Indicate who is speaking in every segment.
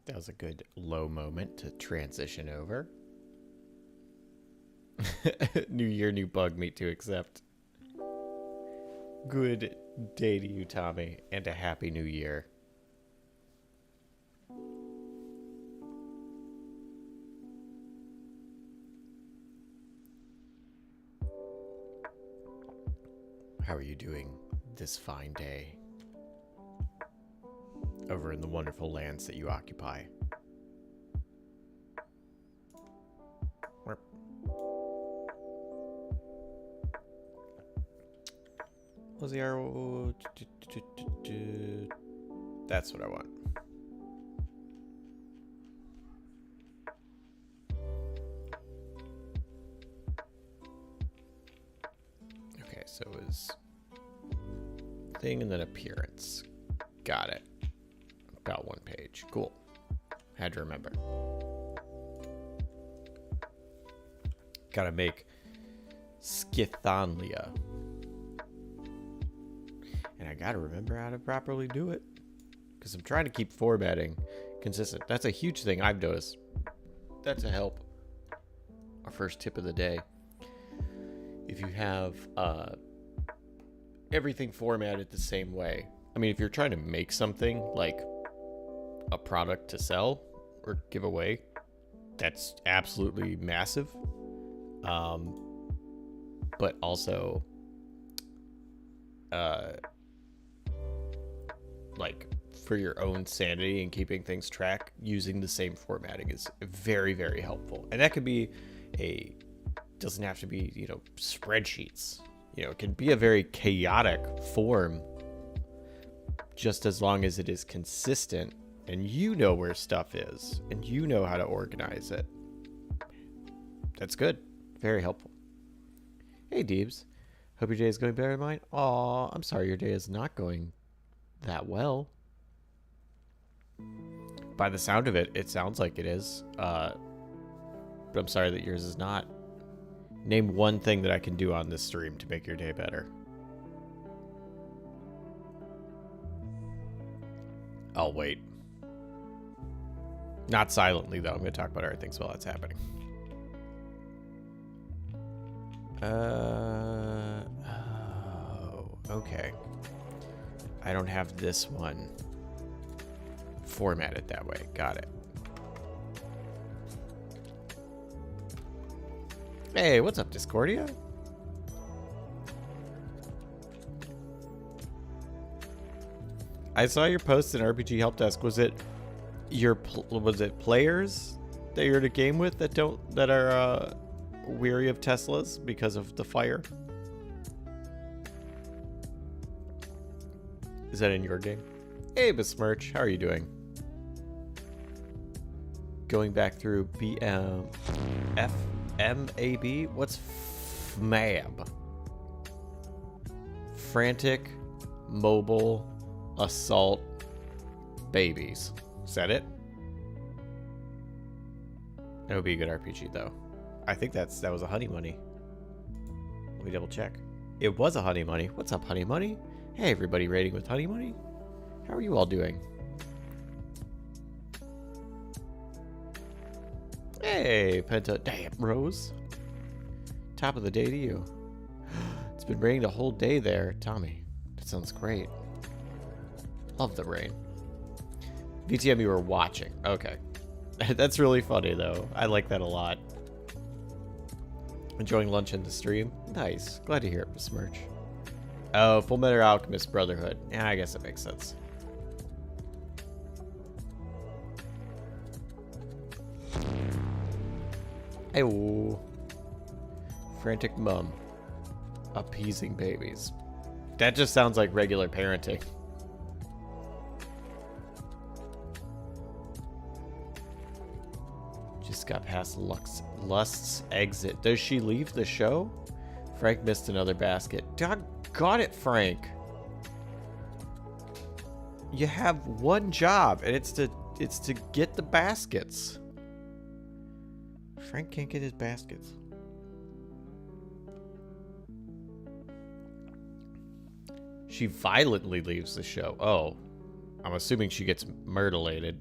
Speaker 1: That was a good low moment to transition over. New year, new bug meat to accept. Good day to you, Tommy, and a happy new year. How are you doing this fine day over in the wonderful lands that you occupy? Was the arrow? That's what I want. Okay, so it was thing and then appearance. Got it. About one page. Cool. Had to remember. Gotta make Scythonia. And I gotta remember how to properly do it. Because I'm trying to keep formatting consistent. That's a huge thing I've noticed. That's a help. Our first tip of the day. If you have everything formatted the same way. I mean, if you're trying to make something like a product to sell or give away, that's absolutely massive. But also, like for your own sanity and keeping things track, using the same formatting is very, very helpful. And that could be doesn't have to be, spreadsheets. It can be a very chaotic form, just as long as it is consistent and you know where stuff is and you know how to organize it. That's good. Very helpful. Hey, Deebs. Hope your day is going better than mine. Aw, I'm sorry your day is not going that well. By the sound of it, it sounds like it is. But I'm sorry that yours is not. Name one thing that I can do on this stream to make your day better. I'll wait. Not silently, though. I'm going to talk about other things while that's happening. Oh, okay. I don't have this one. format it that way. Got it. Hey, what's up, Discordia? I saw your post in RPG Helpdesk. Was it players that you're in a game with that are weary of Teslas because of the fire? Is that in your game? Hey, Besmirch, how are you doing? Going back through FMAB? What's FMAB? Frantic Mobile Assault Babies. Is that it? That would be a good RPG, though. I think that was a Honey Money. Let me double check. It was a Honey Money. What's up, Honey Money? Hey, everybody raiding with Honey Money. How are you all doing? Hey, Penta. Damn, Rose. Top of the day to you. It's been raining the whole day there, Tommy. That sounds great. Love the rain. VTM, you were watching. Okay. That's really funny, though. I like that a lot. Enjoying lunch in the stream? Nice. Glad to hear it, Besmirch. Oh, Fullmetal Alchemist Brotherhood. Yeah, I guess that makes sense. Hey, frantic mom. Appeasing babies. That just sounds like regular parenting. Just got past Lust's exit. Does she leave the show? Frank missed another basket. Doggone it, Frank. You have one job, and it's to get the baskets. Frank can't get his baskets. She violently leaves the show. Oh, I'm assuming she gets murderlated.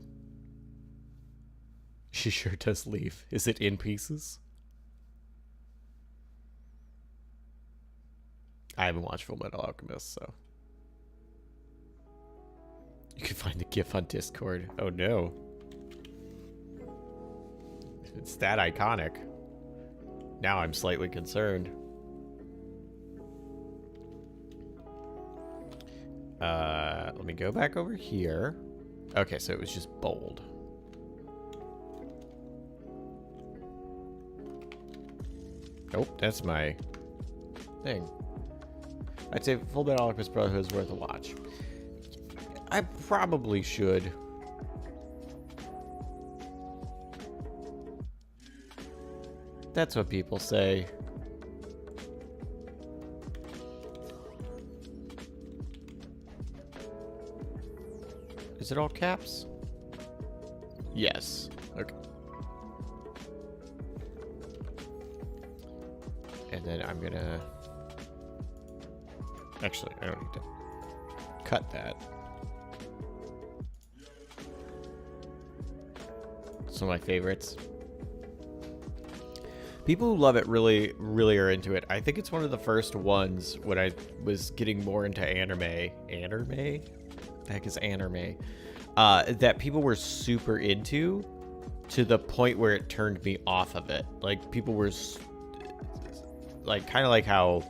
Speaker 1: She sure does leave. Is it in pieces? I haven't watched Fullmetal Alchemist, so. You can find the GIF on Discord. Oh no. It's that iconic. Now I'm slightly concerned. Let me go back over here. Okay, so it was just bold. Nope, that's my thing. I'd say Fullmetal Alchemist Brotherhood is worth a watch. I probably should. That's what people say. Is it all caps? Yes. Okay. And then I'm gonna... Actually, I don't need to cut that. Some of my favorites. People who love it really, really are into it. I think it's one of the first ones when I was getting more into anime. Anime? The heck is anime? That people were super into, to the point where it turned me off of it. Like, people were like, kind of like how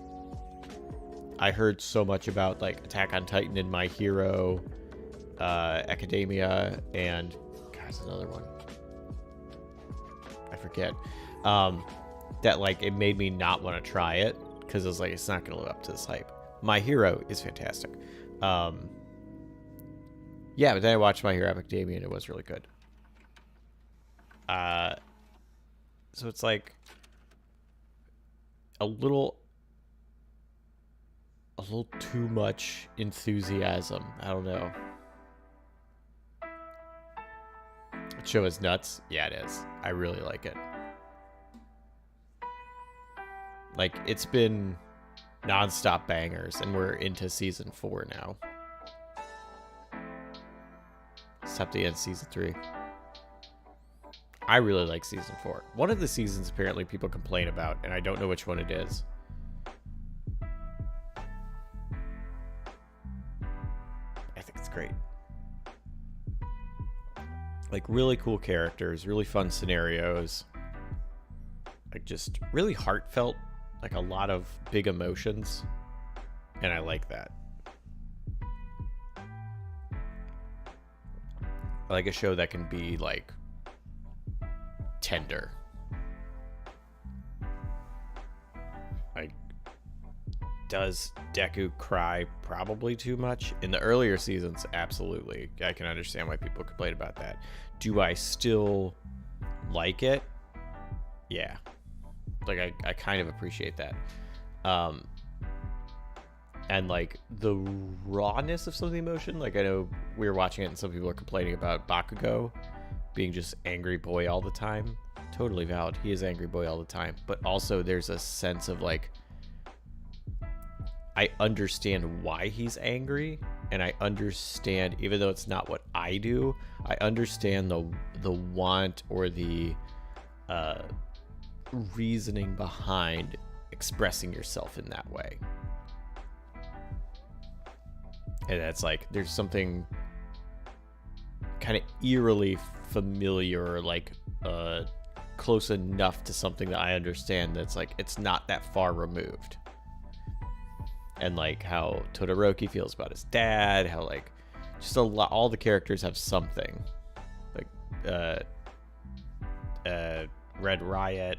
Speaker 1: I heard so much about like Attack on Titan and My Hero Academia, and there's another one, I forget, that like it made me not want to try it because I was like, it's not going to live up to this hype. My Hero is fantastic. Yeah, but then I watched My Hero Academia and it was really good. So it's like a little too much enthusiasm. I don't know. The show is nuts. Yeah, it is. I really like it. Like, it's been non-stop bangers, and we're into season 4 now. It's up to the end of season 3. I really like season 4. One of the seasons apparently people complain about, and I don't know which one it is. I think it's great. Like really cool characters, really fun scenarios, like just really heartfelt, like a lot of big emotions, and I like that. I like a show that can be like tender. Like, does Deku cry? Probably too much. In the earlier seasons, absolutely. I can understand why people complain about that. Do I still like it? Yeah. Like, I kind of appreciate that. And like the rawness of some of the emotion. Like, I know we were watching it and some people are complaining about Bakugo being just angry boy all the time. Totally valid. He is angry boy all the time. But also there's a sense of like, I understand why he's angry, and I understand, even though it's not what I do, I understand the want or the reasoning behind expressing yourself in that way. And that's like, there's something kind of eerily familiar, like close enough to something that I understand that's like, it's not that far removed. And like how Todoroki feels about his dad, how like just a lot, all the characters have something. Like Red Riot,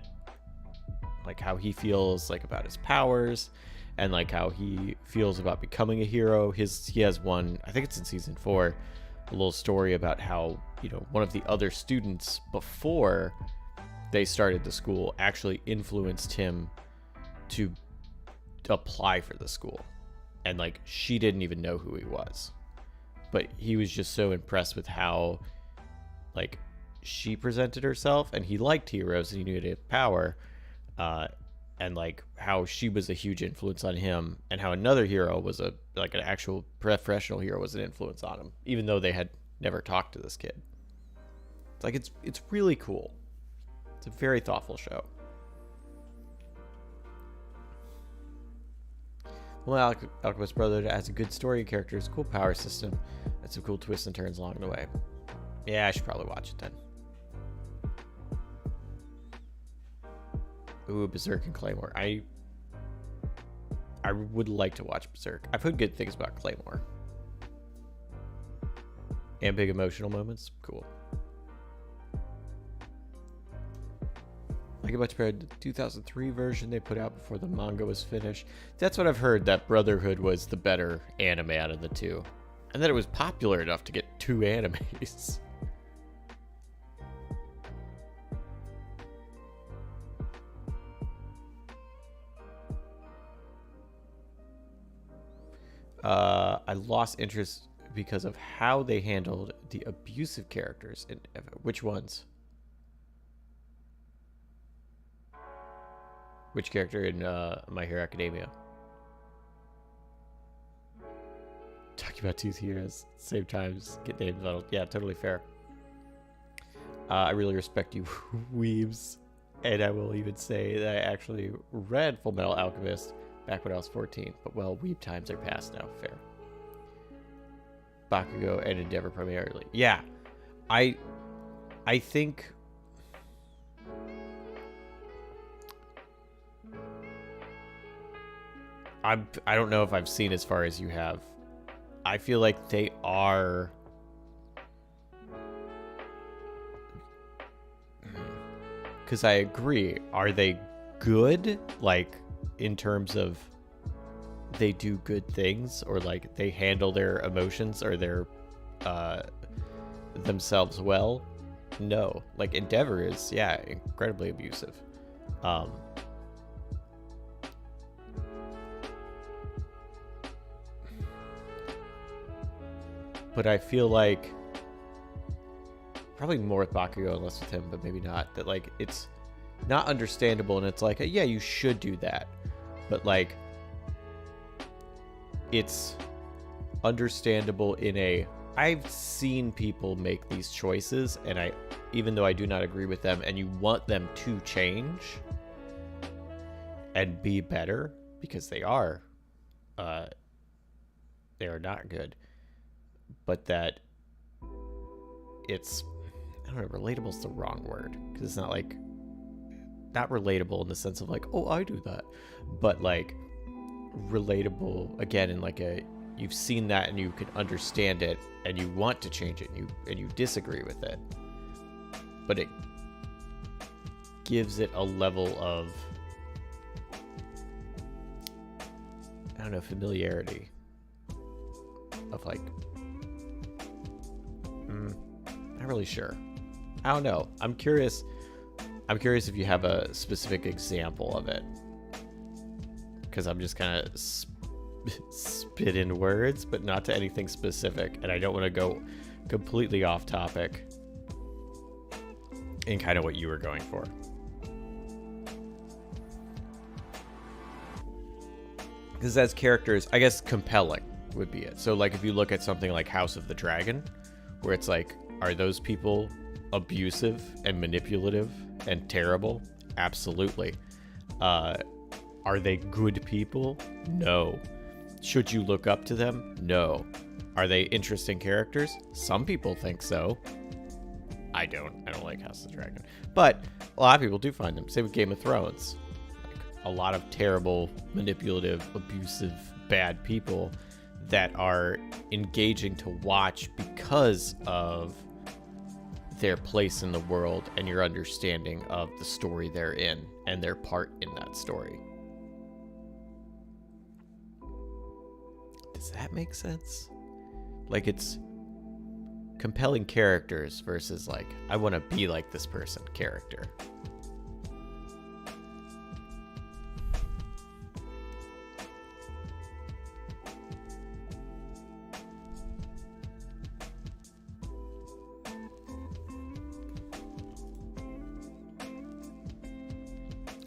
Speaker 1: like how he feels like about his powers, and like how he feels about becoming a hero. He has one, I think it's in season 4, a little story about how, you know, one of the other students before they started the school actually influenced him to apply for the school, and like she didn't even know who he was, but he was just so impressed with how like she presented herself, and he liked heroes and he knew he had power, and like how she was a huge influence on him, and how another hero was an actual professional hero was an influence on him, even though they had never talked to this kid. It's like it's really cool. It's a very thoughtful show. Well, Alchemist Brotherhood has a good story, characters, cool power system, and some cool twists and turns along the way. Yeah, I should probably watch it then. Ooh, Berserk and Claymore. I would like to watch Berserk. I've heard good things about Claymore. And big emotional moments. Cool. Like it much better the 2003 version they put out before the manga was finished. That's what I've heard, that Brotherhood was the better anime out of the two. And that it was popular enough to get 2 animes. I lost interest because of how they handled the abusive characters. Which ones? Which character in My Hero Academia? Talking about 2 heroes at the same time, get names muddled. Yeah, totally fair. I really respect you, weebs. And I will even say that I actually read Full Metal Alchemist back when I was 14. But, well, weeb times are past now. Fair. Bakugo and Endeavor primarily. Yeah. I think... I don't know if I've seen as far as you have. I feel like they are... Because I agree. Are they good? Like, in terms of they do good things? Or, like, they handle their emotions or their themselves well? No. Like, Endeavor is, yeah, incredibly abusive. But I feel like probably more with Bakugo and less with him, but maybe not. That like it's not understandable, and it's like yeah, you should do that, but like it's understandable in a I've seen people make these choices, and I even though I do not agree with them, and you want them to change and be better because they are not good. But that it's I don't know, relatable is the wrong word, because it's not like, not relatable in the sense of like, oh, I do that, but like relatable again in like a, you've seen that and you can understand it and you want to change it and you disagree with it, but it gives it a level of, I don't know, familiarity of like, not really sure. I don't know. I'm curious if you have a specific example of it, because I'm just kind of spit in words, but not to anything specific, and I don't want to go completely off topic in kind of what you were going for. Because as characters, I guess compelling would be it. So like if you look at something like House of the Dragon, where it's like, are those people abusive and manipulative and terrible? Absolutely. Are they good people? No. Should you look up to them? No. Are they interesting characters? Some people think so. I don't like House of the Dragon. But a lot of people do find them. Same with Game of Thrones. Like, a lot of terrible, manipulative, abusive, bad people that are engaging to watch because of their place in the world and your understanding of the story they're in and their part in that story. Does that make sense? Like, it's compelling characters versus like, I want to be like this person character.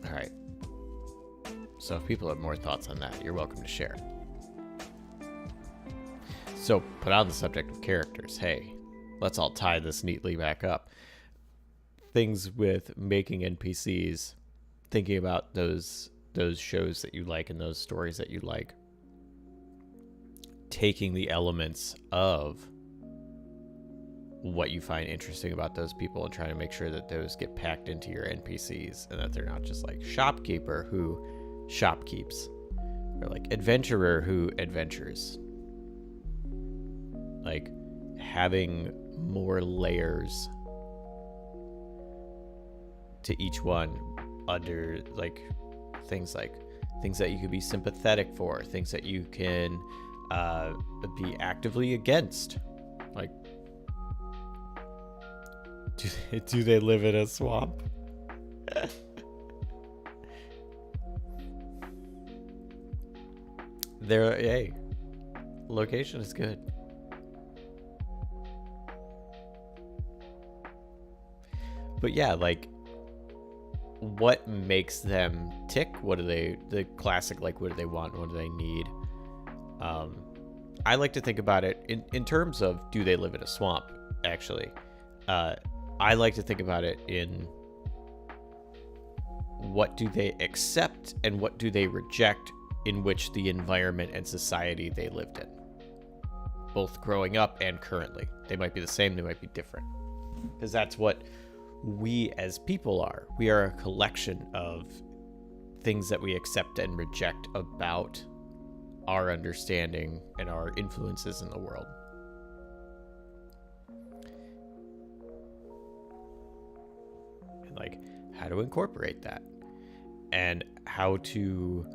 Speaker 1: All right. So if people have more thoughts on that, you're welcome to share. So, put on the subject of characters. Hey, let's all tie this neatly back up. Things with making NPCs, thinking about those shows that you like and those stories that you like. Taking the elements of what you find interesting about those people and trying to make sure that those get packed into your NPCs and that they're not just like shopkeeper who shopkeeps or like adventurer who adventures. Like having more layers to each one under like things that you could be sympathetic for, things that you can be actively against. Like, do they live in a swamp? Hey, location is good. But yeah, like, what makes them tick? What do they, the classic, like, what do they want? What do they need? I like to think about it in terms of, do they live in a swamp, actually? I like to think about it in what do they accept and what do they reject in which the environment and society they lived in. Both growing up and currently. They might be the same, they might be different. Because that's what we as people are. We are a collection of things that we accept and reject about our understanding and our influences in the world. And like how to incorporate that and how to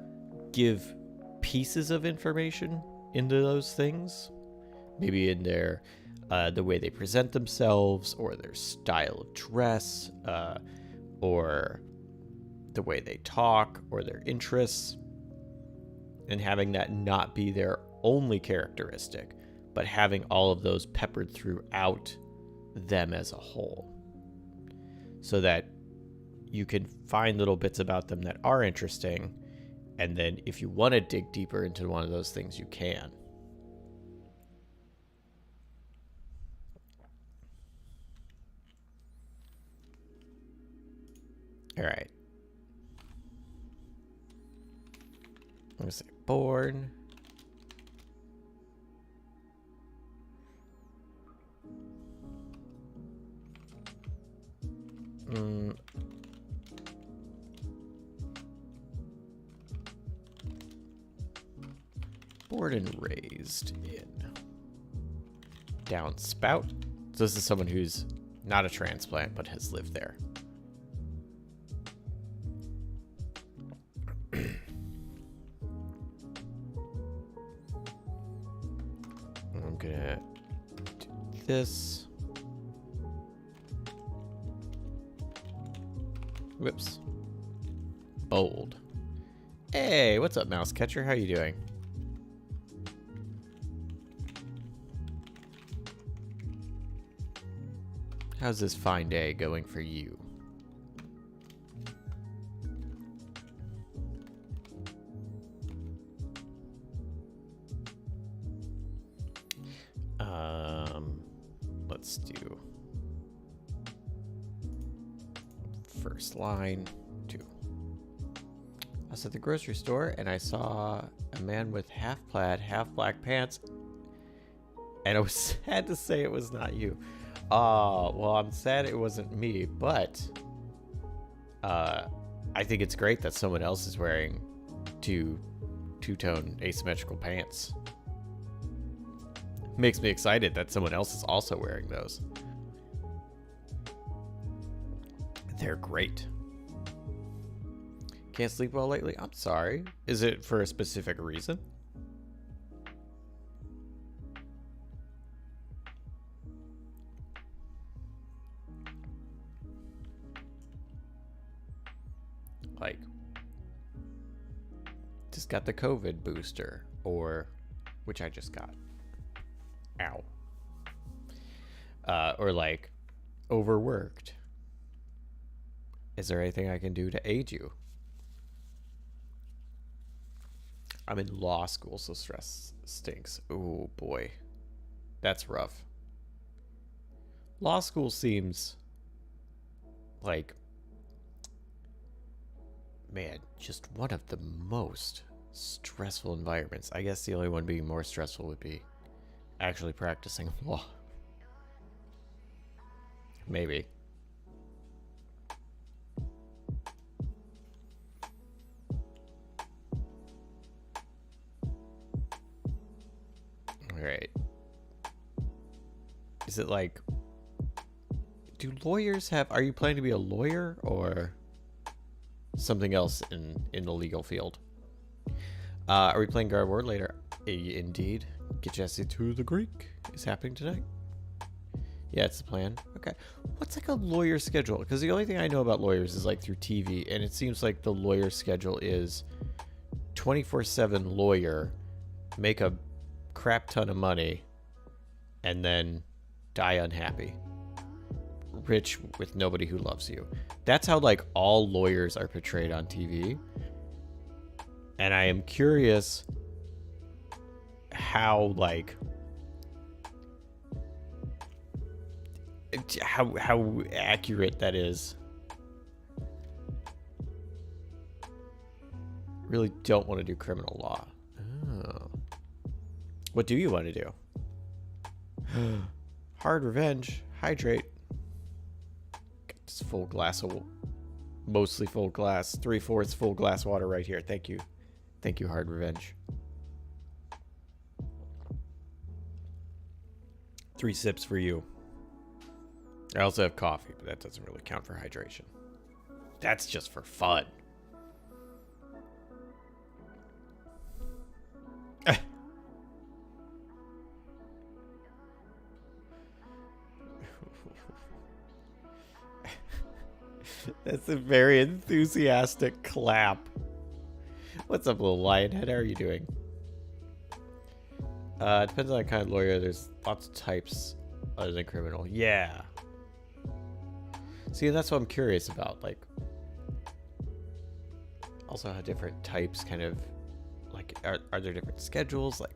Speaker 1: give pieces of information into those things, maybe in their the way they present themselves, or their style of dress, or the way they talk, or their interests, and having that not be their only characteristic, but having all of those peppered throughout them as a whole, so that you can find little bits about them that are interesting, and then if you want to dig deeper into one of those things, you can. All right. I'm going to say born. Mm. Born and raised in Downspout. So this is someone who's not a transplant but has lived there. I'm gonna do this. Whoops. Bold. Hey, what's up, mouse catcher? How you doing? How's this fine day going for you? Let's do first line 2. I was at the grocery store and I saw a man with half plaid, half black pants, and I was sad to say it was not you. Well, I'm sad it wasn't me, but I think it's great that someone else is wearing two-tone asymmetrical pants. Makes me excited that someone else is also wearing those. They're great. Can't sleep well lately? I'm sorry. Is it for a specific reason? Like, just got the COVID booster, or which I just got. Ow. Or like overworked. Is there anything I can do to aid you? I'm in law school, so stress stinks. Oh boy. That's rough. Law school seems like, man, just one of the most stressful environments. I guess the only one being more stressful would be actually practicing law. Maybe. All right. Is it like, do lawyers have, are you planning to be a lawyer or something else in the legal field? Are we playing Guard Ward later? Indeed. Get Jesse to the Greek is happening tonight. Yeah, it's the plan. Okay. What's like a lawyer schedule? Because the only thing I know about lawyers is like through TV, and it seems like the lawyer schedule is 24/7 lawyer, make a crap ton of money, and then die unhappy. Rich with nobody who loves you. That's how like all lawyers are portrayed on TV. And I am curious how like how accurate that is. Really don't want to do criminal law. Oh. What do you want to do? Hard revenge. Hydrate. Got this full glass of, mostly full glass, 3/4 full glass water right here. Thank you. Thank you, hard revenge. 3 sips for you. I also have coffee, but that doesn't really count for hydration. That's just for fun. That's a very enthusiastic clap. What's up, little lionhead? How are you doing? Depends on the kind of lawyer. There's lots of types other than criminal. Yeah. See, that's what I'm curious about. Like, also how different types kind of, like, are there different schedules? Like,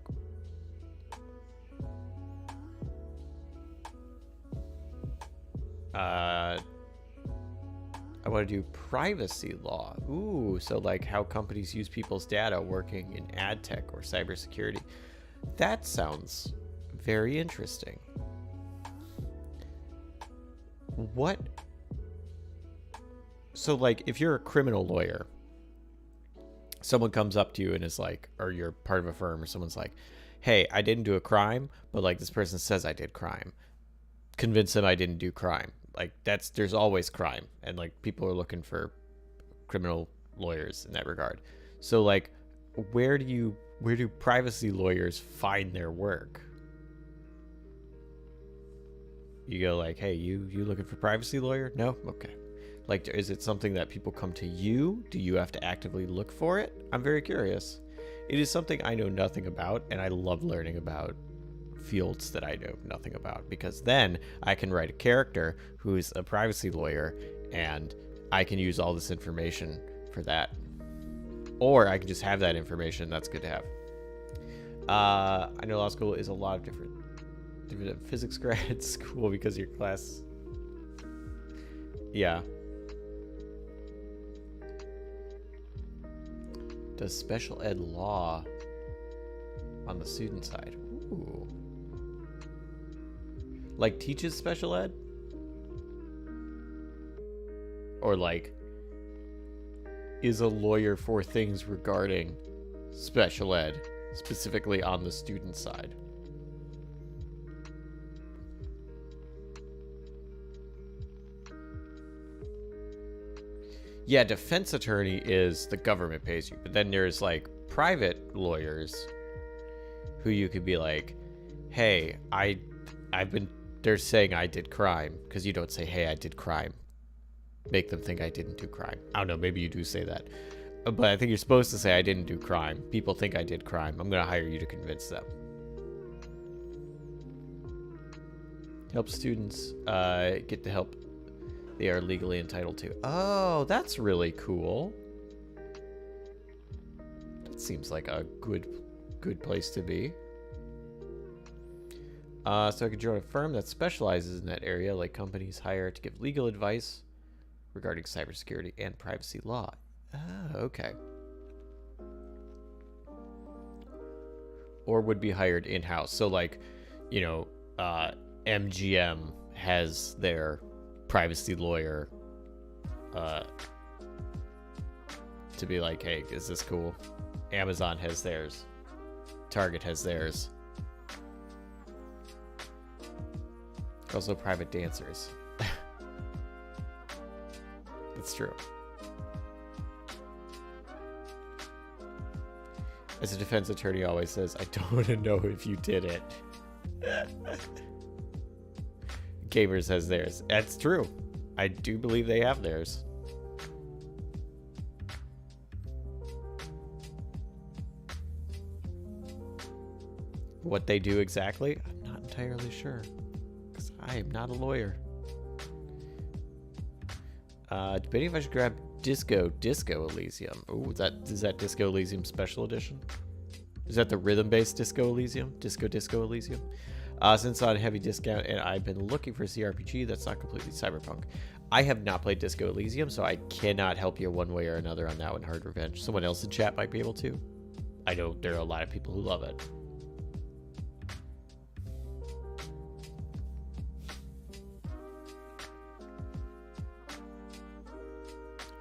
Speaker 1: I want to do privacy law. Ooh, so like how companies use people's data working in ad tech or cybersecurity. That sounds very interesting. What So, like, if you're a criminal lawyer, someone comes up to you and is like, or you're part of a firm, or someone's like, hey, I didn't do a crime, but like this person says I did crime. Convince them I didn't do crime. Like, there's always crime. And like people are looking for criminal lawyers in that regard. So like, where do privacy lawyers find their work? You go like, hey, you looking for privacy lawyer? No? Okay. Like, is it something that people come to you? Do you have to actively look for it? I'm very curious. It is something I know nothing about, and I love learning about fields that I know nothing about, because then I can write a character who's a privacy lawyer, and I can use all this information for that. Or I can just have that information. That's good to have. I know law school is a lot of different physics grad school because your class. Yeah. Does special ed law on the student side. Ooh. Like teaches special ed? Or like is a lawyer for things regarding special ed, specifically on the student side? Yeah, defense attorney is the government pays you, but then there's like private lawyers who you could be like, hey, they're saying I did crime, because you don't say, hey, I did crime. Make them think I didn't do crime. I don't know, maybe you do say that. But I think you're supposed to say I didn't do crime. People think I did crime. I'm going to hire you to convince them. Help students get the help they are legally entitled to. Oh, that's really cool. That seems like a good place to be. So I could join a firm that specializes in that area, like companies hire to give legal advice regarding cybersecurity and privacy law. Ah, okay. Or would be hired in-house. So like, you know, MGM has their privacy lawyer to be like, hey, is this cool? Amazon has theirs. Target has theirs. Also private dancers. That's true. As a defense attorney always says, I don't want to know if you did it. Gamers has theirs. That's true. I do believe they have theirs. What they do exactly, I'm not entirely sure, because I am not a lawyer. Debating if I should grab Disco Elysium. Oh, is that Disco Elysium Special Edition? Is that the rhythm-based Disco Elysium? Disco Elysium? Since on heavy discount, and I've been looking for a CRPG that's not completely cyberpunk. I have not played Disco Elysium, so I cannot help you one way or another on that one. Hard Revenge. Someone else in chat might be able to. I know there are a lot of people who love it.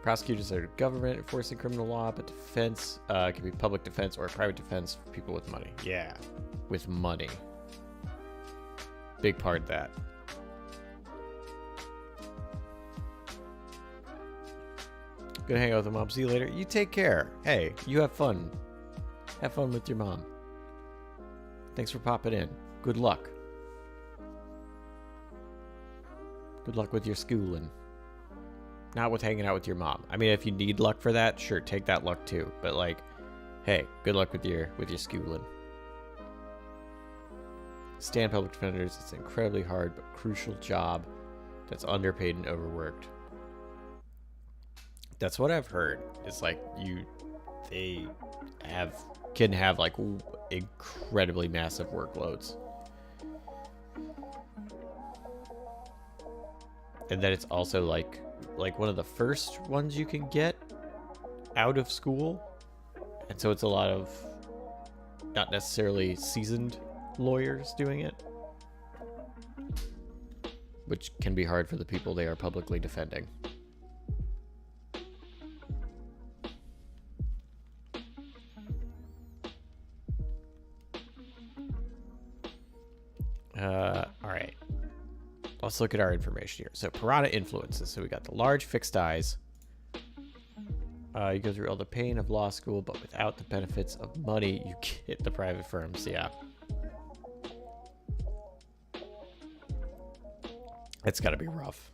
Speaker 1: Prosecutors are government enforcing criminal law, but defense can be public defense or private defense for people with money. Yeah, with money. Big part of that. Gonna hang out with the mom. See you later. You take care. Hey, you have fun. Have fun with your mom. Thanks for popping in. Good luck. Good luck with your schooling. Not with hanging out with your mom. I mean, if you need luck for that, sure, take that luck too. But like, hey, good luck with your schooling. Stand public defenders. It's an incredibly hard but crucial job that's underpaid and overworked. That's what I've heard. It's like they can have like incredibly massive workloads. And then it's also like one of the first ones you can get out of school. And so it's a lot of not necessarily seasoned lawyers doing it, which can be hard for the people they are publicly defending. All right. Let's look at our information here. So Piranha influences. So we got the large fixed eyes. You go through all the pain of law school, but without the benefits of money, you get the private firms. Yeah. It's got to be rough.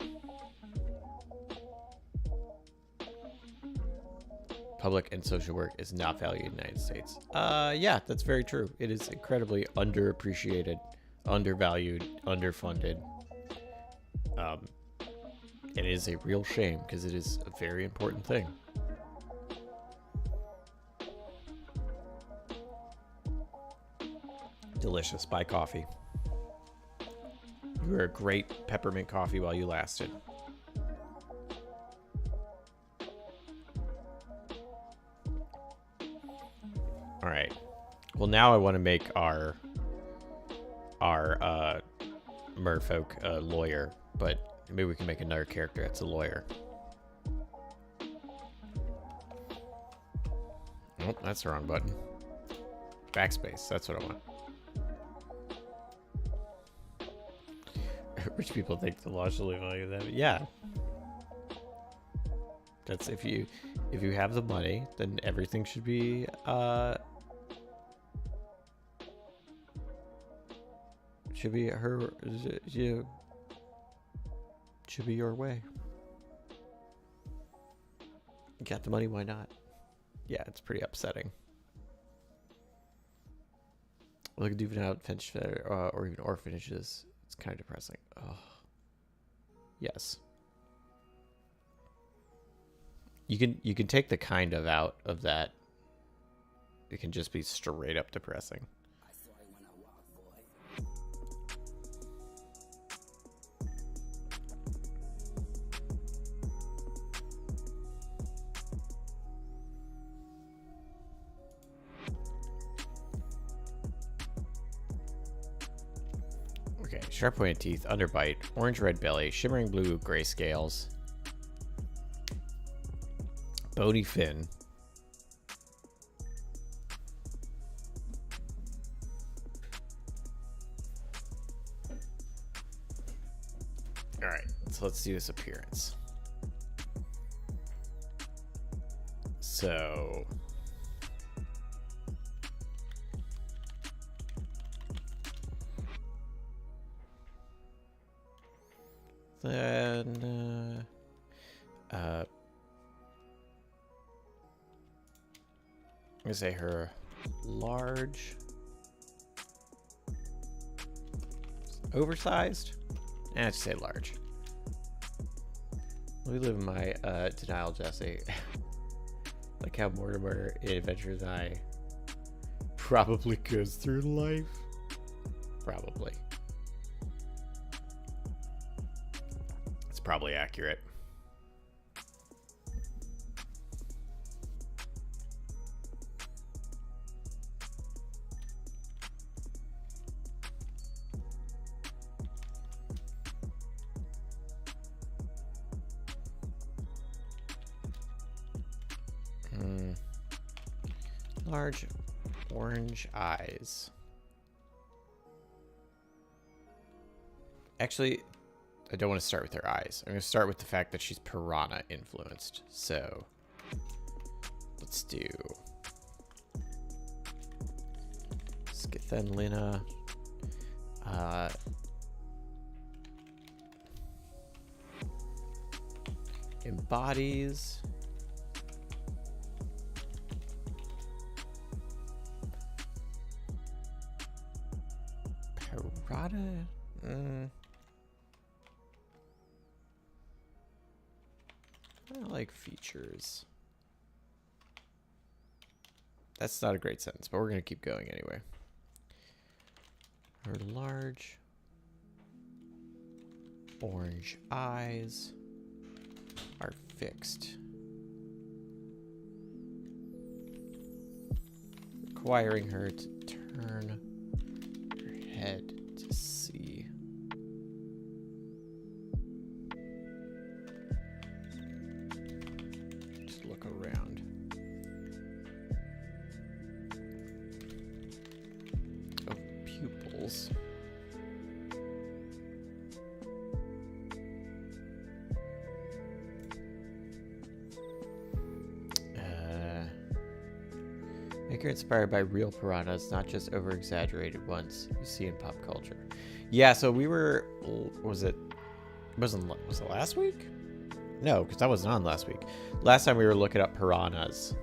Speaker 1: Public and social work is not valued in the United States. Yeah, that's very true. It is incredibly underappreciated, undervalued, underfunded. It is a real shame because it is a very important thing. Delicious. Buy coffee. You were a great peppermint coffee while you lasted. All right. Well, now I want to make our merfolk a lawyer, but maybe we can make another character that's a lawyer. Oh, that's the wrong button. Backspace. That's what I want. Rich people think the law should value them. Yeah. That's if you have the money, then everything should be should be your way. You got the money, why not? Yeah, it's pretty upsetting. Look at juvenile detention or even orphanages. It's kind of depressing. Oh. Yes. You can take the kind of out of that. It can just be straight up depressing. Okay, sharp pointed teeth, underbite, orange red belly, shimmering blue gray scales, bony fin. All right, so let's do this appearance. So then I'm gonna say her large, oversized. I'd say large. We live in my denial, Jesse. Like how Mortimer in Adventures I probably goes through life. Probably. It's probably accurate. Large orange eyes. Actually, I don't want to start with her eyes. I'm going to start with the fact that she's Piranha influenced. So let's do Skithenlina. Embodies Piranha. I like features. That's not a great sentence, but we're going to keep going anyway. Her large orange eyes are fixed, requiring her to turn her head to see. Just look around. Oh, pupils. Make her inspired by real piranhas, not just over-exaggerated ones you see in pop culture. Yeah, so we were... Was it last week? No, because I wasn't on last week. Last time we were looking up piranhas.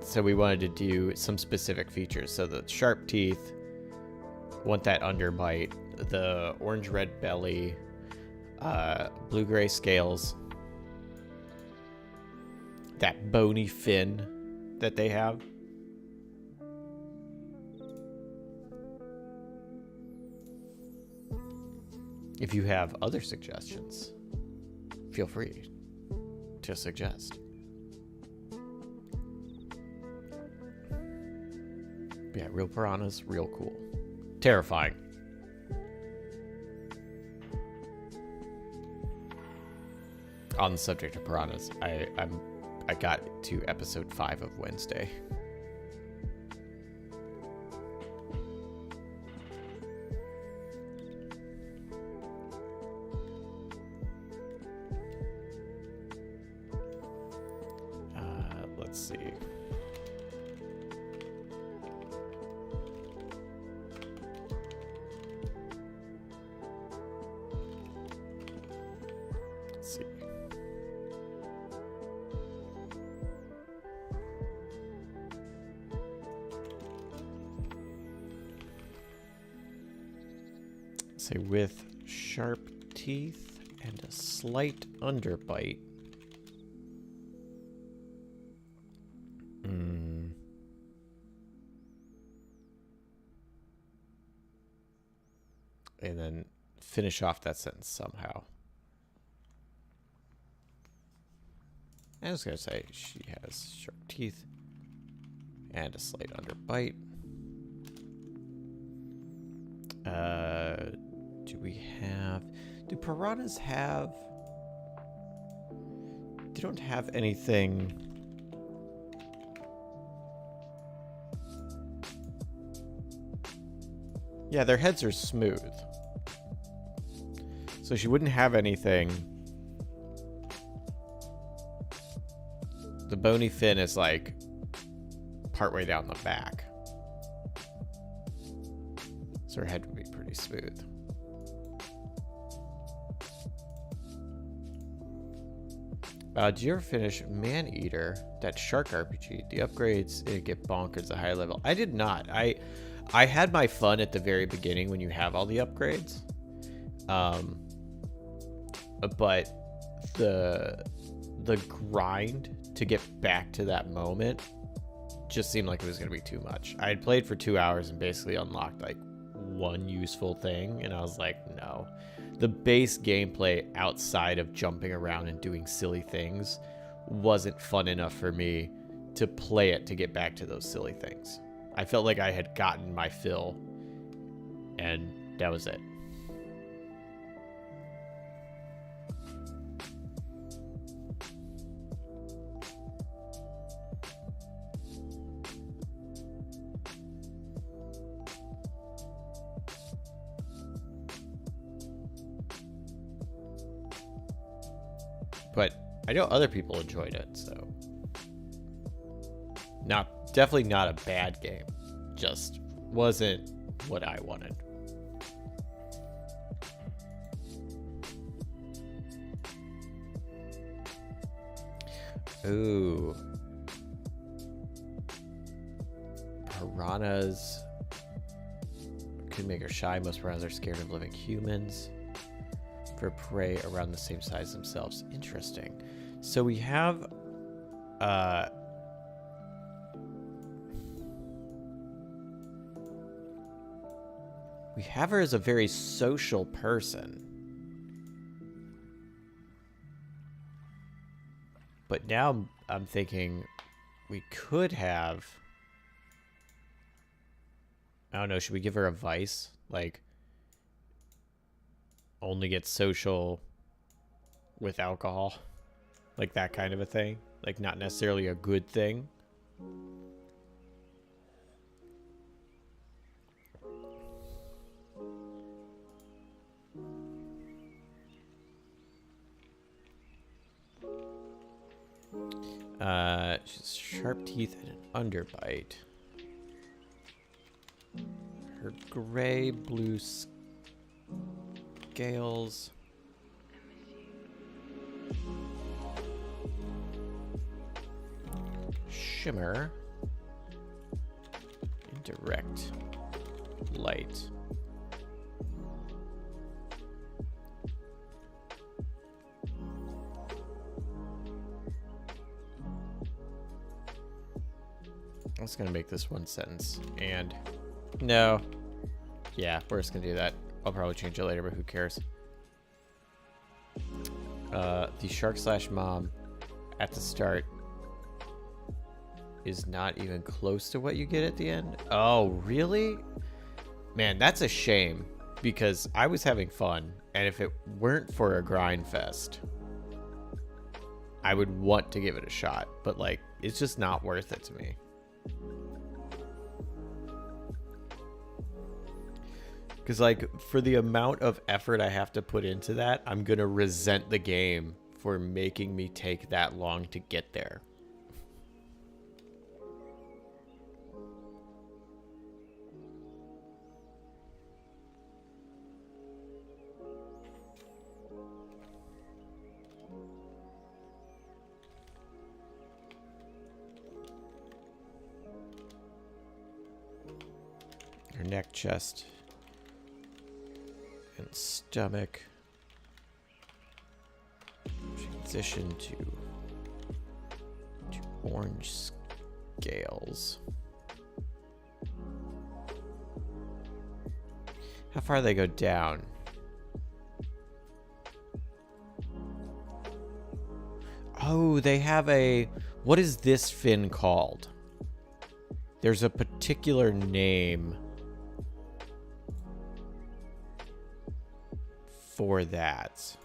Speaker 1: So we wanted to do some specific features. So the sharp teeth, want that underbite, the orange-red belly, blue-gray scales, that bony fin that they have. If you have other suggestions, feel free to suggest. Yeah, real piranhas, real cool. Terrifying. On the subject of piranhas, I got to episode 5 of Wednesday. Let's see. Say with sharp teeth and a slight underbite. And then finish off that sentence somehow. I was going to say she has sharp teeth and a slight underbite. Do piranhas have... They don't have anything... Yeah, their heads are smooth. So she wouldn't have anything. The bony fin is like partway down the back. So her head would be pretty smooth. Did you ever finish Man-Eater, that shark RPG? The upgrades get bonkers at a high level. I did not. I had my fun at the very beginning when you have all the upgrades. But the grind to get back to that moment just seemed like it was going to be too much. I had played for 2 hours and basically unlocked like one useful thing, and I was like, no. The base gameplay outside of jumping around and doing silly things wasn't fun enough for me to play it to get back to those silly things. I felt like I had gotten my fill, and that was it. But I know other people enjoyed it, so definitely not a bad game. Just wasn't what I wanted. Ooh. Piranhas could make her shy. Most piranhas are scared of living humans. For prey around the same size themselves. Interesting. So we have her as a very social person. But now I'm thinking we could have, I don't know, should we give her a vice? Like, only get social with alcohol, like that kind of a thing, like not necessarily a good thing. She's Sharp teeth and an underbite. Her gray blue scales. Shimmer. Indirect light. I'm just gonna make this one sentence. And no. Yeah, we're just gonna do that. I'll probably change it later, but who cares? The shark/mom at the start is not even close to what you get at the end. Oh, really? Man, that's a shame, because I was having fun, and if it weren't for a grind fest, I would want to give it a shot, but like, it's just not worth it to me. Because like, for the amount of effort I have to put into that, I'm gonna resent the game for making me take that long to get there. Her neck, chest, and stomach. Transition to orange scales. How far they go down? Oh, they have a... What is this fin called? There's a particular name for that.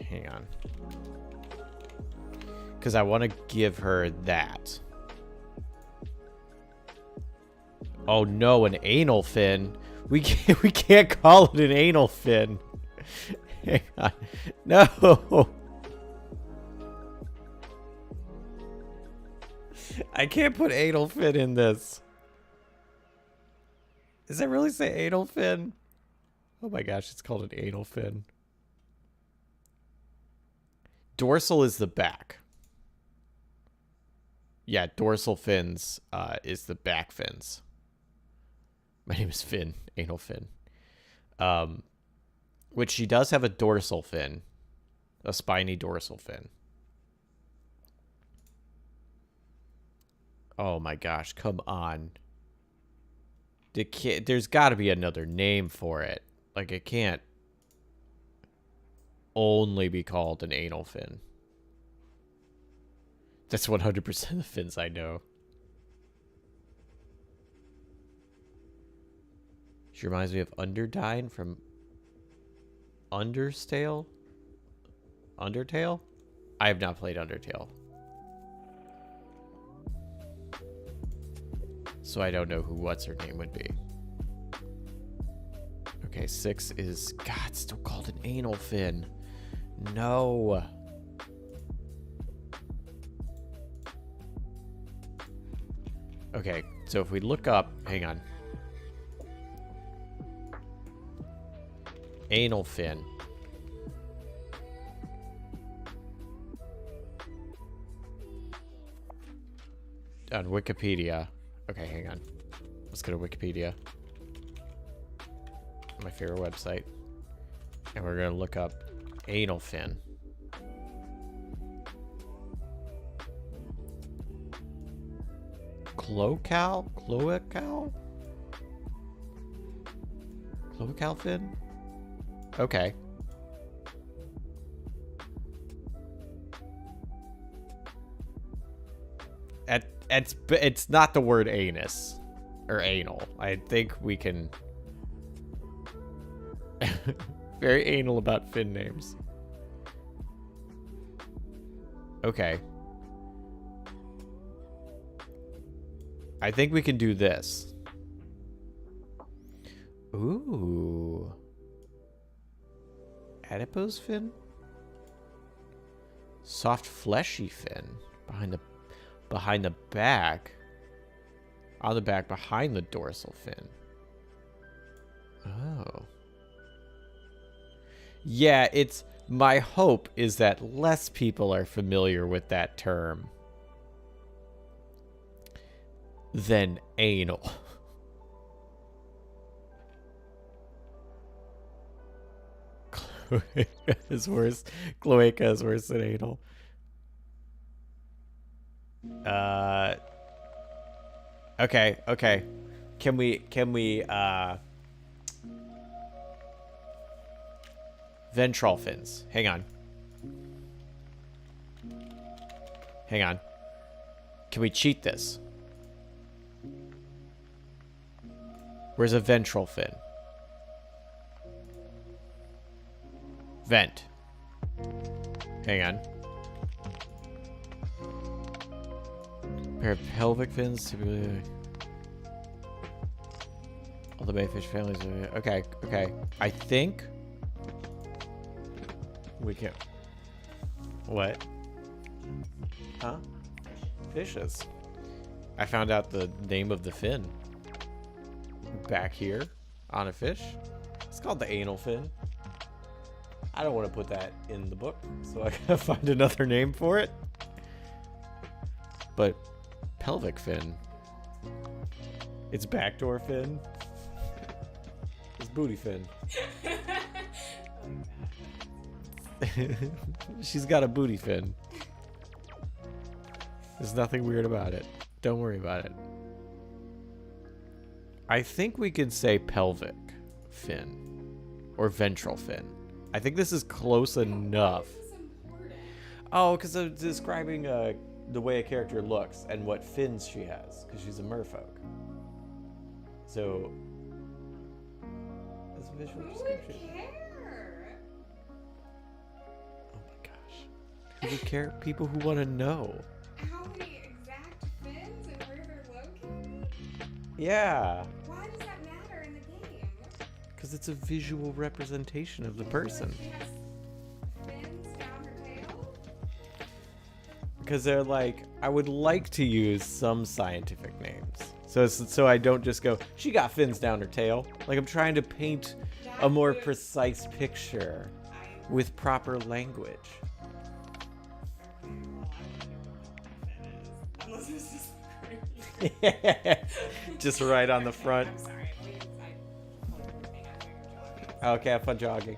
Speaker 1: Hang on. Because I want to give her that. Oh no, an anal fin. We can't call it an anal fin. Hang on. No. I can't put anal fin in this. Does it really say anal fin? Oh my gosh, it's called an anal fin. Dorsal is the back. Yeah, dorsal fins is the back fins. My name is Finn, anal fin. Which she does have a dorsal fin. A spiny dorsal fin. Oh my gosh, come on. There's got to be another name for it. Like, it can't only be called an anal fin. That's 100% of the fins I know. She reminds me of Underdyne from Undertale? Undertale? I have not played Undertale. So I don't know what's her name would be. Okay, 6 is... God, it's still called an anal fin. No. Okay, so if we look up... Hang on. Anal fin. On Wikipedia. Okay, hang on. Let's go to Wikipedia. My favorite website. And we're going to look up anal fin. Cloacal? Cloacal? Cloacal fin? Okay. It's not the word anus or anal. I think we can very anal about fin names. Okay. I think we can do this. Ooh. Adipose fin? Soft fleshy fin. Behind the back. On the back behind the dorsal fin. Oh. Yeah, it's my hope is that less people are familiar with that term than anal. Cloaca is worse. Cloaca is worse than anal. Okay. Can we ventral fins. Hang on. Can we cheat this? Where's a ventral fin? Vent. Hang on. Pair of pelvic fins typically. All the bayfish families are... Okay. I think we can... What? Huh? Fishes. I found out the name of the fin. Back here on a fish. It's called the anal fin. I don't want to put that in the book, so I gotta find another name for it. But pelvic fin. It's backdoor fin. It's booty fin. She's got a booty fin. There's nothing weird about it. Don't worry about it. I think we could say pelvic fin or ventral fin. I think this is close enough. Oh, because I'm describing the way a character looks and what fins she has, because she's a merfolk. So, that's a visual description.
Speaker 2: Who would care?
Speaker 1: Oh my gosh. Who would care? People who want to know.
Speaker 2: How many exact fins and where they're located?
Speaker 1: Yeah.
Speaker 2: Why does that matter in the game?
Speaker 1: Because it's a visual representation of the person.
Speaker 2: She has fins down her tail?
Speaker 1: Because they're like, I would like to use some scientific names. So I don't just go, she got fins down her tail. Like, I'm trying to paint a more precise picture with proper language.
Speaker 2: Unless it's just crazy.
Speaker 1: Just right on the front.
Speaker 2: I'm sorry. Wait inside.
Speaker 1: Okay, have fun jogging.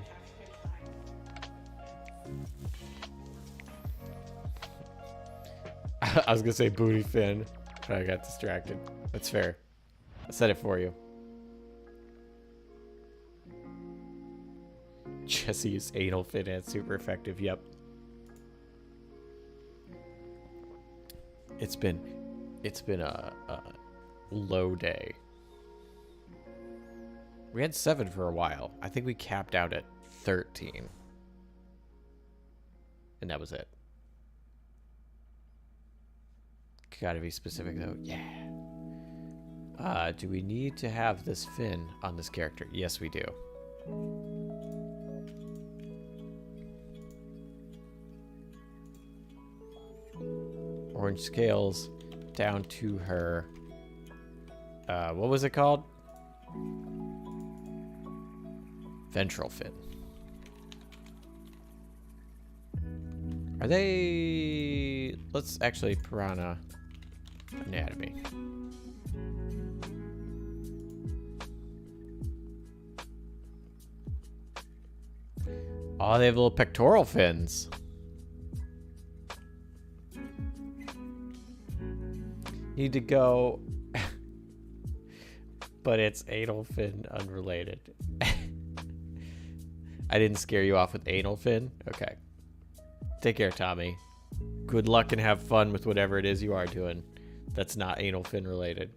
Speaker 1: I was gonna say booty fin, but I got distracted. That's fair. I said it for you. Jesse used anal fin and super effective. Yep. It's been a low day. We had 7 for a while. I think we capped out at 13. And that was it. Gotta be specific though. Yeah. Do we need to have this fin on this character? Yes, we do. Orange scales down to her. What was it called? Ventral fin. Are they... Let's actually Piranha anatomy. Oh, they have little pectoral fins. Need to go... But it's anal fin unrelated. I didn't scare you off with anal fin? Okay. Take care, Tommy. Good luck and have fun with whatever it is you are doing that's not anal fin related.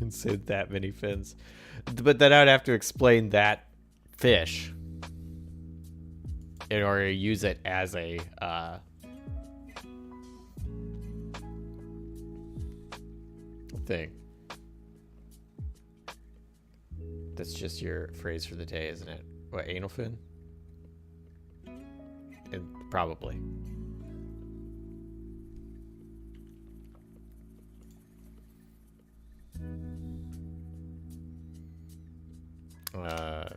Speaker 1: And say that many fins. But then I'd have to explain that fish in order to use it as a thing. That's just your phrase for the day, isn't it? What, anal fin? Probably.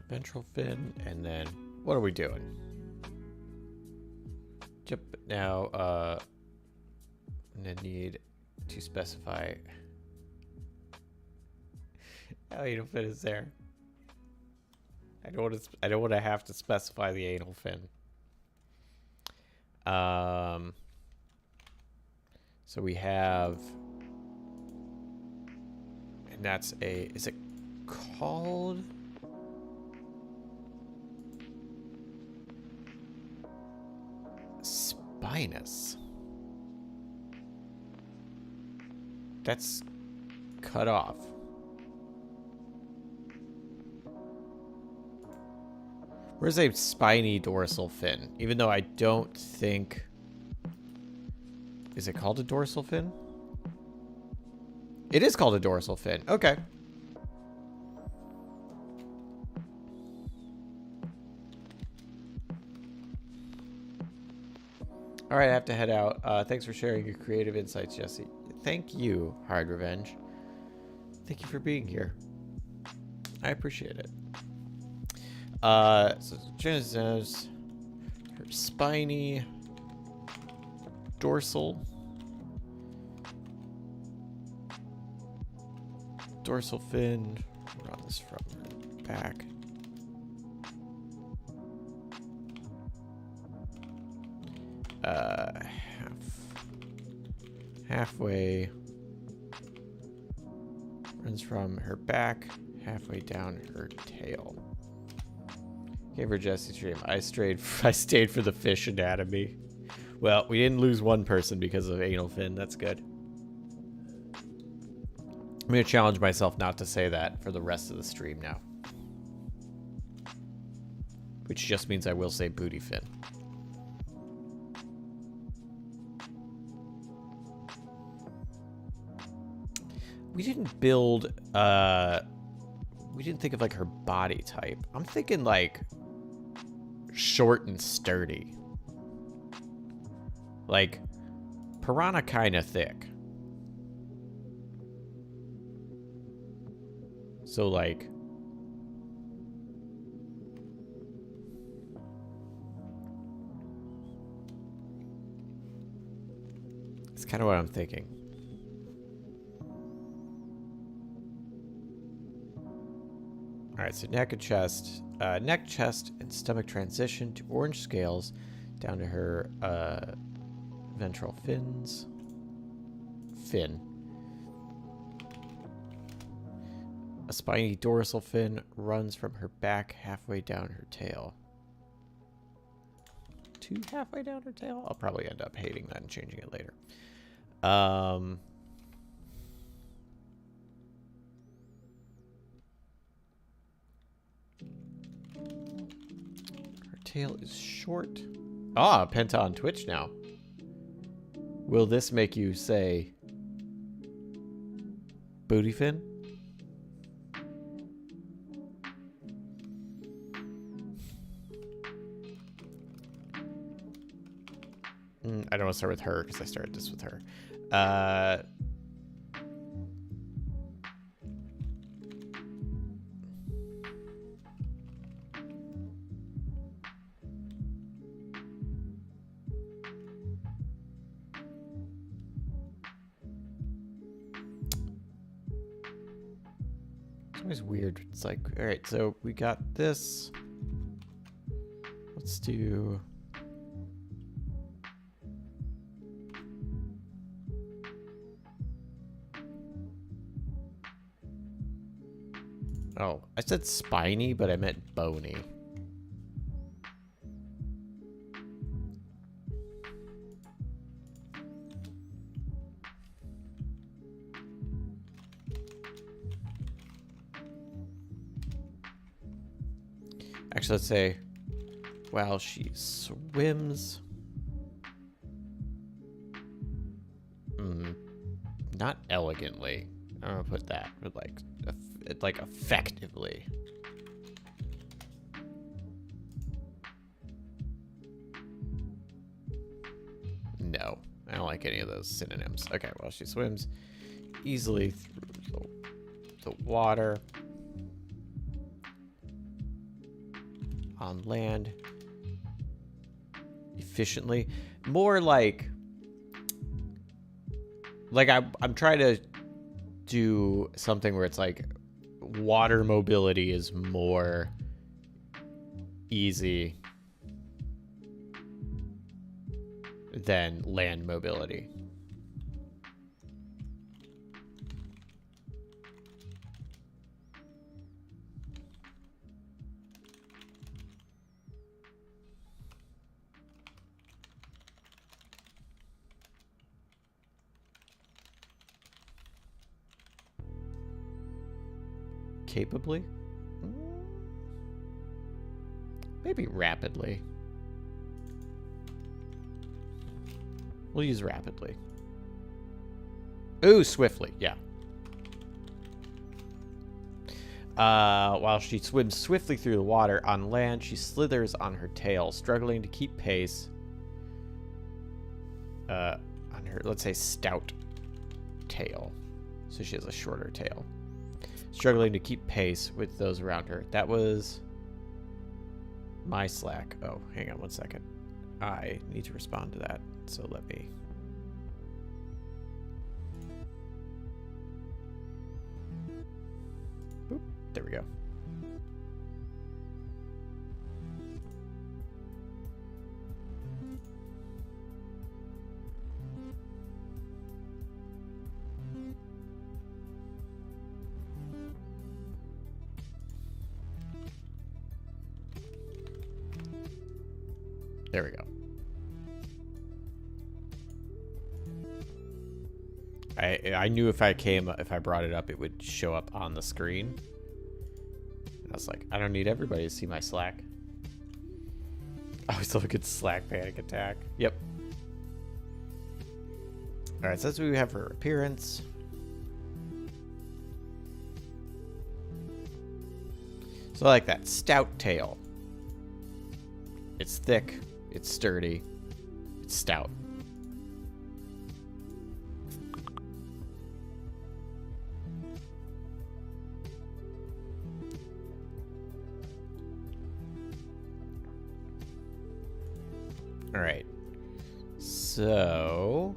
Speaker 1: Ventral fin, and then what are we doing? Now, I'm gonna need to specify how anal fin is there. I don't want to have to specify the anal fin. So we have, and that's a, is it called? Spinous. That's cut off. Where's a spiny dorsal fin? Even though I don't think... Is it called a dorsal fin? It is called a dorsal fin. Okay. All right, I have to head out. Thanks for sharing your creative insights, Jesse. Thank you, Hard Revenge. Thank you for being here. I appreciate it. So Genesis, her spiny dorsal fin runs from her back. Halfway runs from her back, halfway down her tail. Gave her Jesse's dream. I stayed for the fish anatomy. Well, we didn't lose one person because of anal fin. That's good. I'm gonna challenge myself not to say that for the rest of the stream now, which just means I will say booty fin. We didn't build, we didn't think of like her body type. I'm thinking like short and sturdy. Like Piranha kind of thick. So like, it's kind of what I'm thinking. All right, so neck and chest, neck, chest, and stomach transition to orange scales down to her ventral fins. Fin. A spiny dorsal fin runs from her back halfway down her tail. To halfway down her tail? I'll probably end up hating that and changing it later. Her tail is short. Ah, Penta on Twitch now. Will this make you say booty fin? I don't want to start with her because I started this with her. It's always weird. It's like, all right, so we got this. Let's do... Oh, I said spiny, but I meant bony. Actually, let's say, while she swims. Not elegantly. I'm gonna put that with like effectively. No, I don't like any of those synonyms. Okay, well, she swims easily through the water. On land. Efficiently. More like I'm trying to do something where it's like water mobility is more easy than land mobility. Capably? Maybe rapidly. We'll use rapidly. Ooh, swiftly, yeah. While she swims swiftly through the water, on land, she slithers on her tail, struggling to keep pace. On her, let's say, stout tail. So she has a shorter tail. Struggling to keep pace with those around her. That was my Slack. Oh, hang on one second. I need to respond to that. So let me. Boop. There we go. There we go. I knew if I brought it up, it would show up on the screen. And I was like, I don't need everybody to see my Slack. I always love a good Slack panic attack. Yep. All right, so that's what we have for appearance. So I like that stout tail. It's thick. It's sturdy. It's stout. All right. So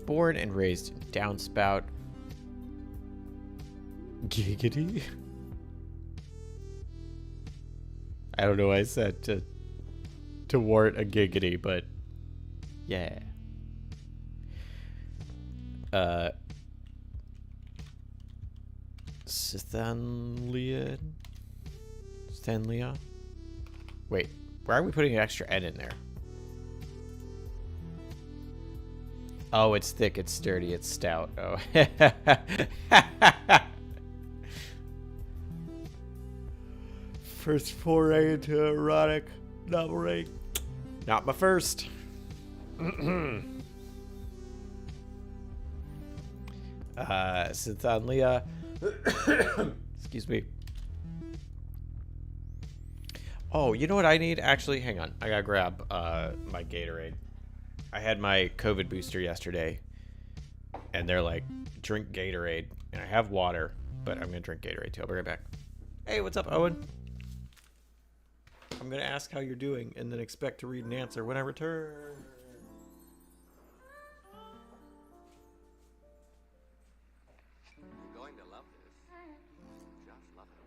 Speaker 1: born and raised in Downspout. Giggity. I don't know why I said to warrant a giggity, but yeah. Stanlia. Wait, why are we putting an extra N in there? Oh, it's thick, it's sturdy, it's stout. Oh. First foray into erotic novel writing. Not my first. Stanlia. Excuse me. Oh, you know what I need? Actually, hang on. I gotta grab my Gatorade. I had my COVID booster yesterday, and they're like, drink Gatorade. And I have water, but I'm gonna drink Gatorade too. I'll be right back. Hey, what's up, Owen? I'm gonna ask how you're doing, and then expect to read an answer when I return.
Speaker 3: You're going to love this. Just love it.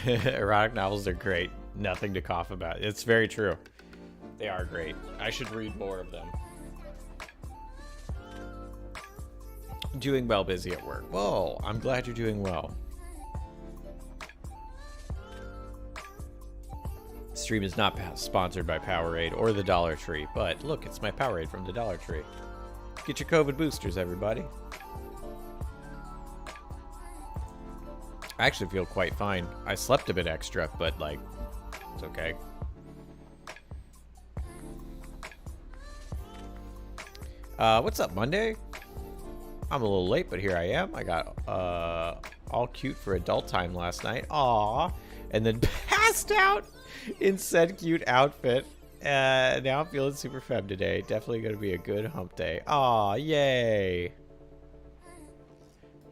Speaker 1: Erotic novels are great. Nothing to cough about. It's very true. They are great. I should read more of them. Doing well, busy at work. Whoa, I'm glad you're doing well. Stream is not sponsored by Powerade or the Dollar Tree, but look, it's my Powerade from the Dollar Tree. Get your COVID boosters, everybody. I actually feel quite fine. I slept a bit extra, but like, it's okay. What's up, Monday? I'm a little late, but here I am. I got all cute for adult time last night. Aw. And then passed out in said cute outfit. Now I'm feeling super femme today. Definitely going to be a good hump day. Aw, yay.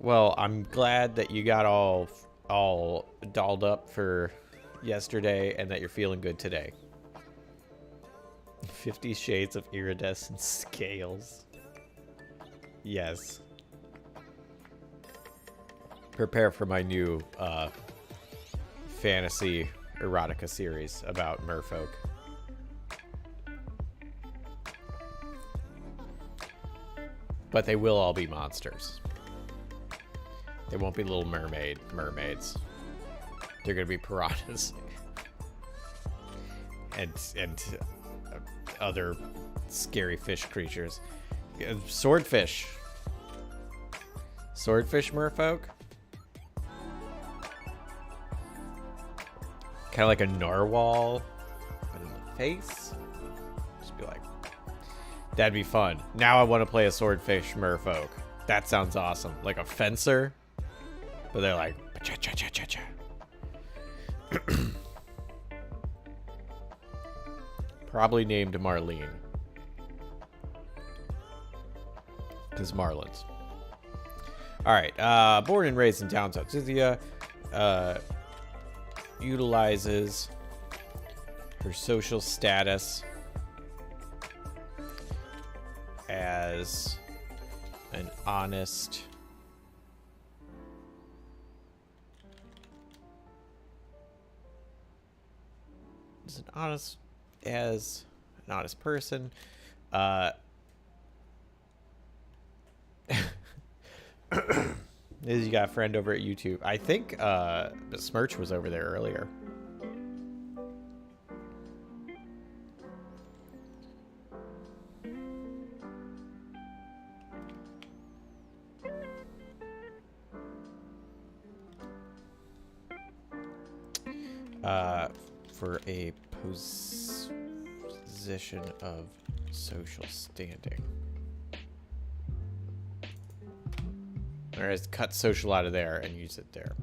Speaker 1: Well, I'm glad that you got all dolled up for yesterday and that you're feeling good today. 50 Shades of Iridescent Scales. Yes. Prepare for my new fantasy erotica series about merfolk. But they will all be monsters. They won't be little mermaids. They're gonna be piranhas and other scary fish creatures. Swordfish merfolk. Kind of like a narwhal, but in the face. Just be like, that'd be fun. Now I want to play a swordfish merfolk. That sounds awesome. Like a fencer, but they're like, cha cha cha cha cha. Probably named Marlene. Because Marlins. Alright, born and raised in downtown Scythia, utilizes her social status as an honest person. You got a friend over at YouTube. I think Smirch was over there earlier. For a position of social standing. Alright, cut social out of there and use it there.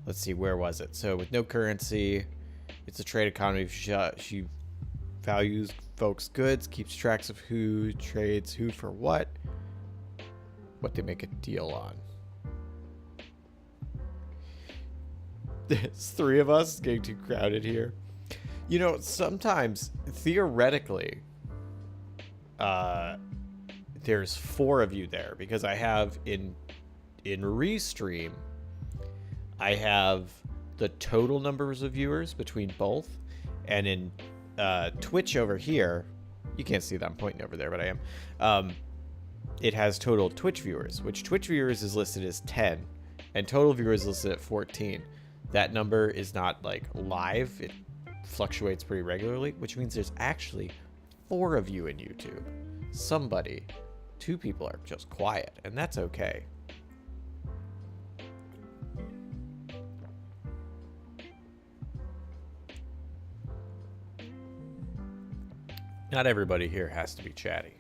Speaker 1: Let's see, where was it? So with no currency, it's a trade economy. She values folks' goods, keeps tracks of who trades who for what they make a deal on. There's 3 of us. It's getting too crowded here. You know, sometimes, theoretically, there's 4 of you there because I have in Restream, I have the total numbers of viewers between both, and in Twitch over here, you can't see that I'm pointing over there, but I am. It has total Twitch viewers, which Twitch viewers is listed as 10, and total viewers listed at 14. That number is not like live. It fluctuates pretty regularly, which means there's actually 4 of you in YouTube. 2 people are just quiet, and that's okay. Not everybody here has to be chatty.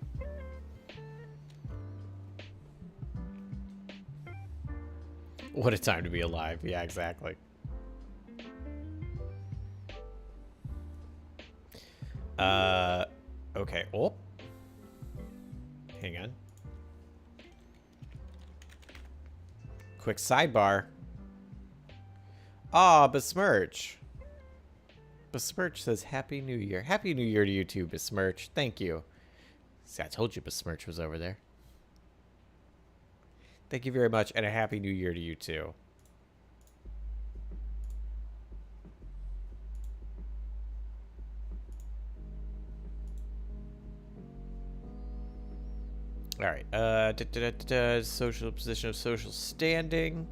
Speaker 1: What a time to be alive. Yeah, exactly. Okay. Oh. Hang on. Quick sidebar. Ah, Besmirch. Besmirch says Happy New Year. Happy New Year to you too, Besmirch. Thank you. See, I told you Besmirch was over there. Thank you very much, and a Happy New Year to you, too. All right. Social position of social standing.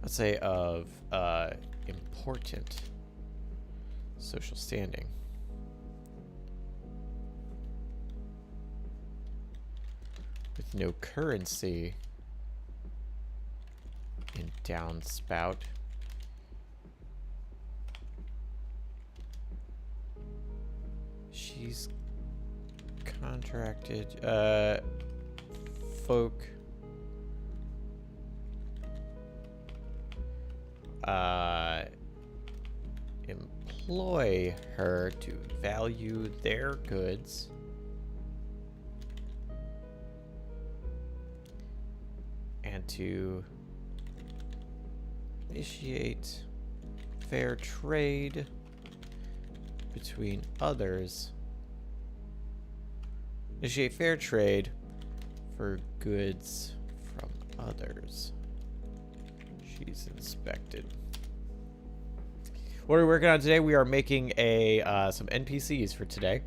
Speaker 1: Let's say of important social standing. With no currency in downspout. She's contracted folk employ her to value their goods and to initiate fair trade between others. Initiate fair trade for goods from others. She's inspected. What are we working on today? We are making a some NPCs for today.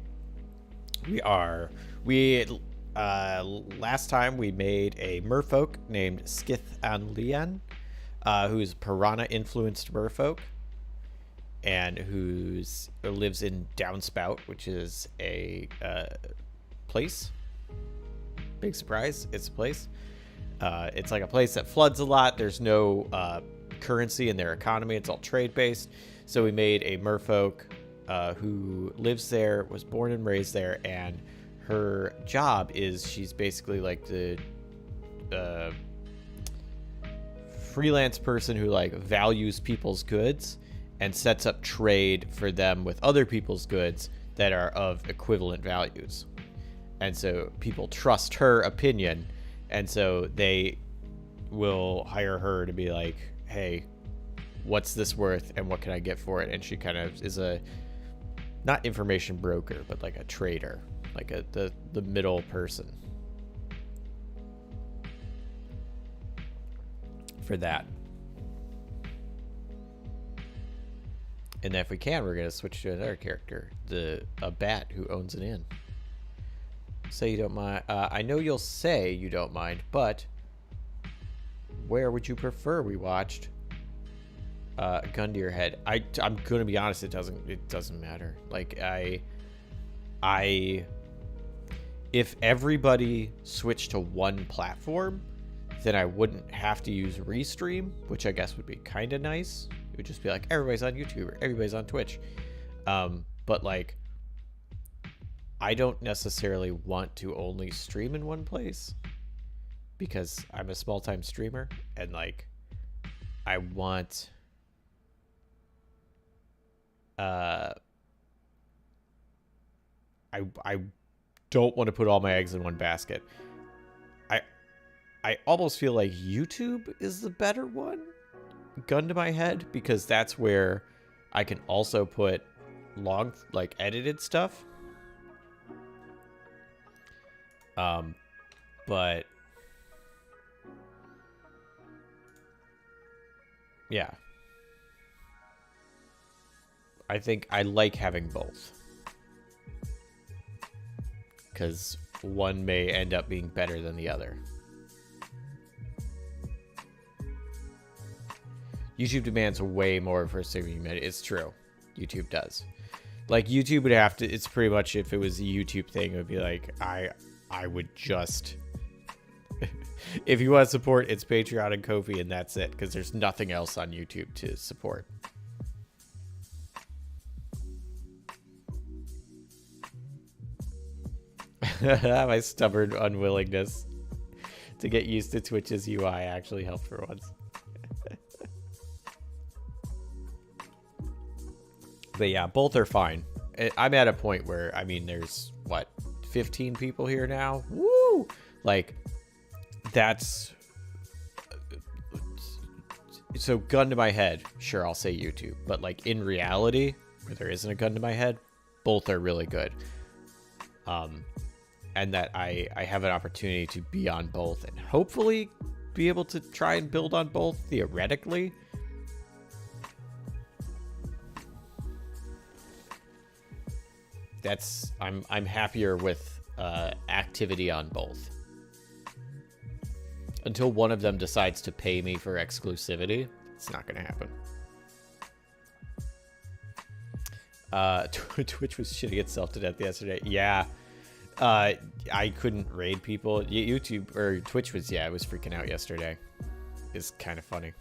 Speaker 1: Last time we made a merfolk named Skith Anlian, who's Piranha influenced merfolk, and who's lives in Downspout, which is a place. Big surprise, it's a place. It's like a place that floods a lot. There's no currency in their economy. It's all trade based. So we made a merfolk who lives there, was born and raised there, and her job is she's basically like the freelance person who like values people's goods and sets up trade for them with other people's goods that are of equivalent values. And so people trust her opinion, and so they will hire her to be like, hey, what's this worth and what can I get for it? And she kind of is a, not information broker, but like a trader, like the middle person for that. And then if we can, we're going to switch to another character, a bat who owns an inn. Say you don't mind. I know you'll say you don't mind, but where would you prefer we watched Gun to Your Head? I'm gonna be honest, it doesn't matter. Like if everybody switched to one platform, then I wouldn't have to use Restream, which I guess would be kind of nice. It would just be like everybody's on YouTube or everybody's on Twitch. But like, I don't necessarily want to only stream in one place because I'm a small-time streamer, and like I want I don't want to put all my eggs in one basket. I almost feel like YouTube is the better one, gun to my head, because that's where I can also put long, like, edited stuff. But yeah, I think I like having both, because one may end up being better than the other. YouTube demands way more for streaming minute. It's true. YouTube does. Like, YouTube would have to, it's pretty much, if it was a YouTube thing, it would be like, I would just, if you want to support, it's Patreon and Ko-fi, and that's it, because there's nothing else on YouTube to support. My stubborn unwillingness to get used to Twitch's UI actually helped for once. But yeah, both are fine. I'm at a point where, I mean, there's, what, 15 people here now? Woo! Like, that's... So, gun to my head, sure, I'll say YouTube. But, like, in reality, where there isn't a gun to my head, both are really good. And that I have an opportunity to be on both and hopefully be able to try and build on both theoretically. I'm happier with activity on both. Until one of them decides to pay me for exclusivity, it's not going to happen. Twitch was shitting itself to death yesterday. Yeah. I couldn't raid people. YouTube or Twitch was, it was freaking out yesterday. It's kind of funny.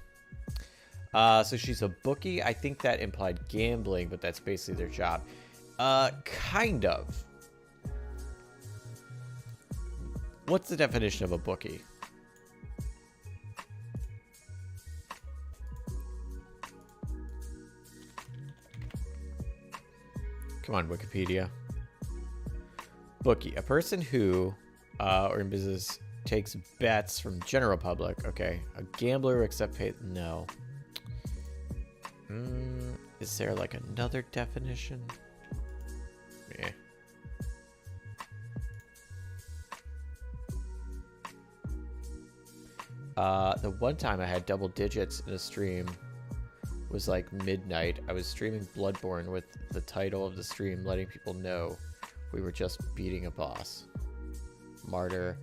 Speaker 1: So she's a bookie. I think that implied gambling, but that's basically their job. Kind of. What's the definition of a bookie? Come on, Wikipedia. Bookie, a person who, or in business, takes bets from general public. Okay. A gambler except pay. No. Is there like another definition? Yeah. The one time I had double digits in a stream was like midnight. I was streaming Bloodborne with the title of the stream letting people know we were just beating a boss. Martyr.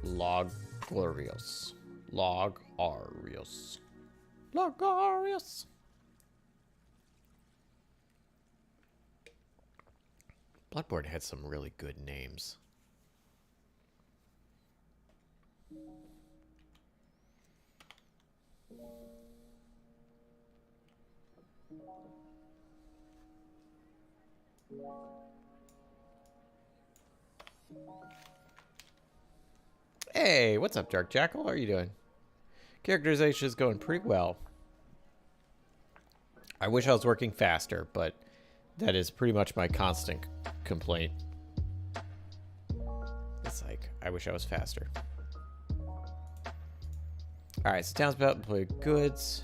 Speaker 1: Logarius. Logarius. Logarius. Bloodborne had some really good names. Hey, what's up, Dark Jackal? How are you doing? Characterization is going pretty well. I wish I was working faster, but that is pretty much my constant complaint. It's like, I wish I was faster. Alright, so townspeople play goods.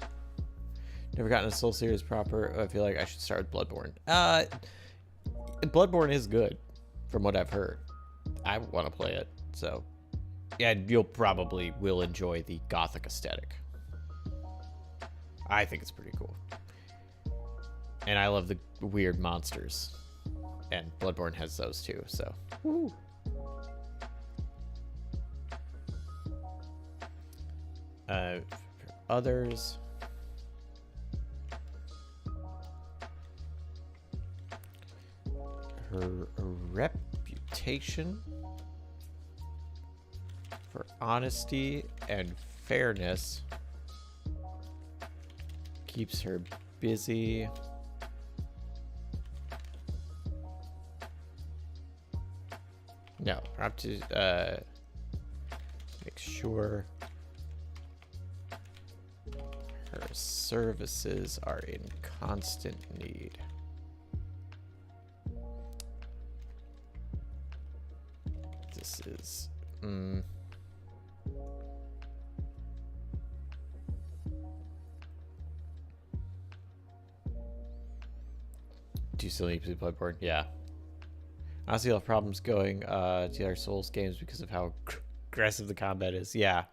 Speaker 1: Never gotten a Soul series proper. I feel like I should start with Bloodborne. Bloodborne is good, from what I've heard. I want to play it, so yeah, you'll probably will enjoy the gothic aesthetic. I think it's pretty cool, and I love the weird monsters, and Bloodborne has those too. So, woo. For others. Her reputation for honesty and fairness keeps her busy. No, I have to make sure her services are in constant need. This is do you still need to play Bloodborne? Yeah. Honestly, I'll have problems going to other Souls games because of how aggressive the combat is. Yeah.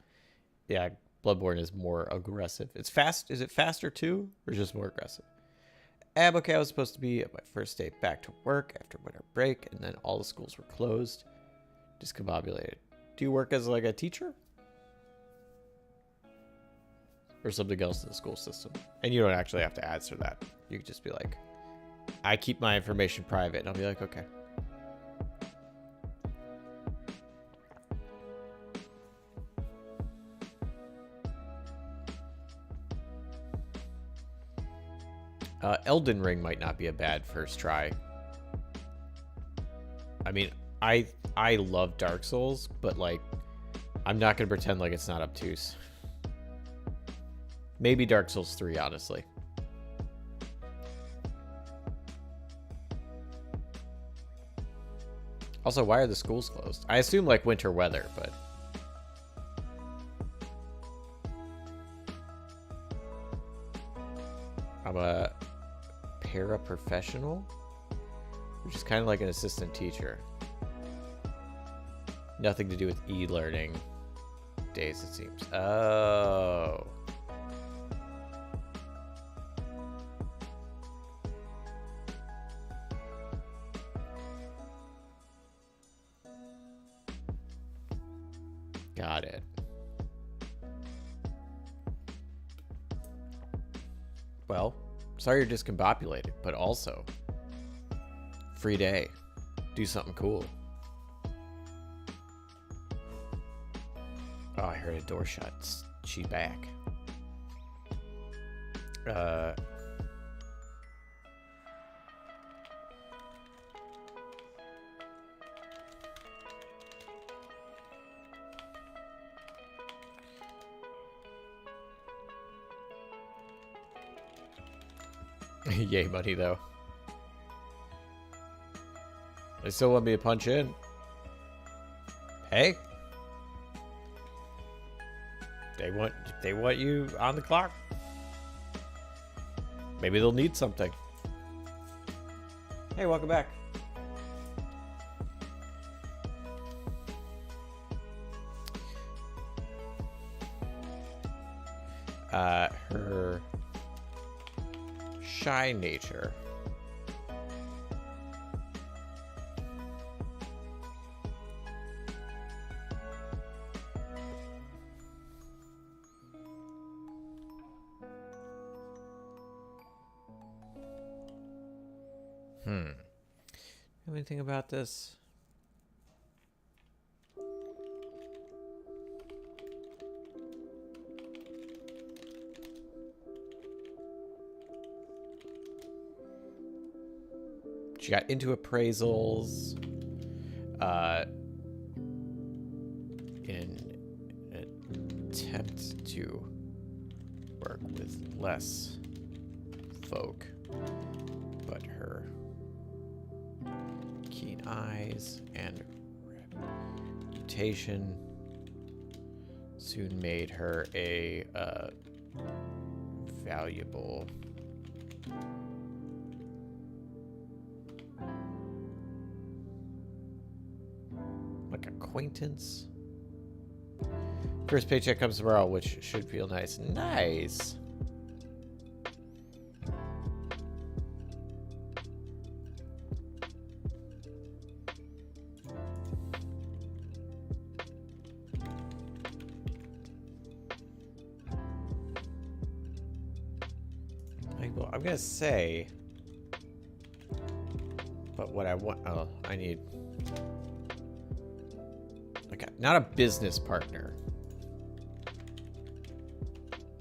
Speaker 1: Yeah, Bloodborne is more aggressive. It's fast. Is it faster too? Or just more aggressive? Okay, I was supposed to be at my first day back to work after winter break, and then all the schools were closed. Discombobulated. Do you work as like a teacher? Or something else in the school system? And you don't actually have to answer that. You could just be like, I keep my information private. And I'll be like, okay. Elden Ring might not be a bad first try. I mean, I love Dark Souls, but like, I'm not gonna pretend like it's not obtuse. Maybe Dark Souls 3, honestly. Also, why are the schools closed? I assume like winter weather, but I'm a paraprofessional, which is kind of like an assistant teacher. Nothing to do with e-learning days, it seems. Oh. Got it. Well, sorry you're discombobulated, but also free day. Do something cool. Oh, I heard a door shut. She back. Yay money though. They still want me to punch in. Hey. They want you on the clock. Maybe they'll need something. Hey, welcome back. Her shy nature. Anything about this? She got into appraisals in an attempt to work with less folk, but her keen eyes and reputation soon made her a valuable acquaintance. First paycheck comes tomorrow, which should feel nice. Nice. Well, I'm gonna say, but what I want, oh, I need. Not a business partner.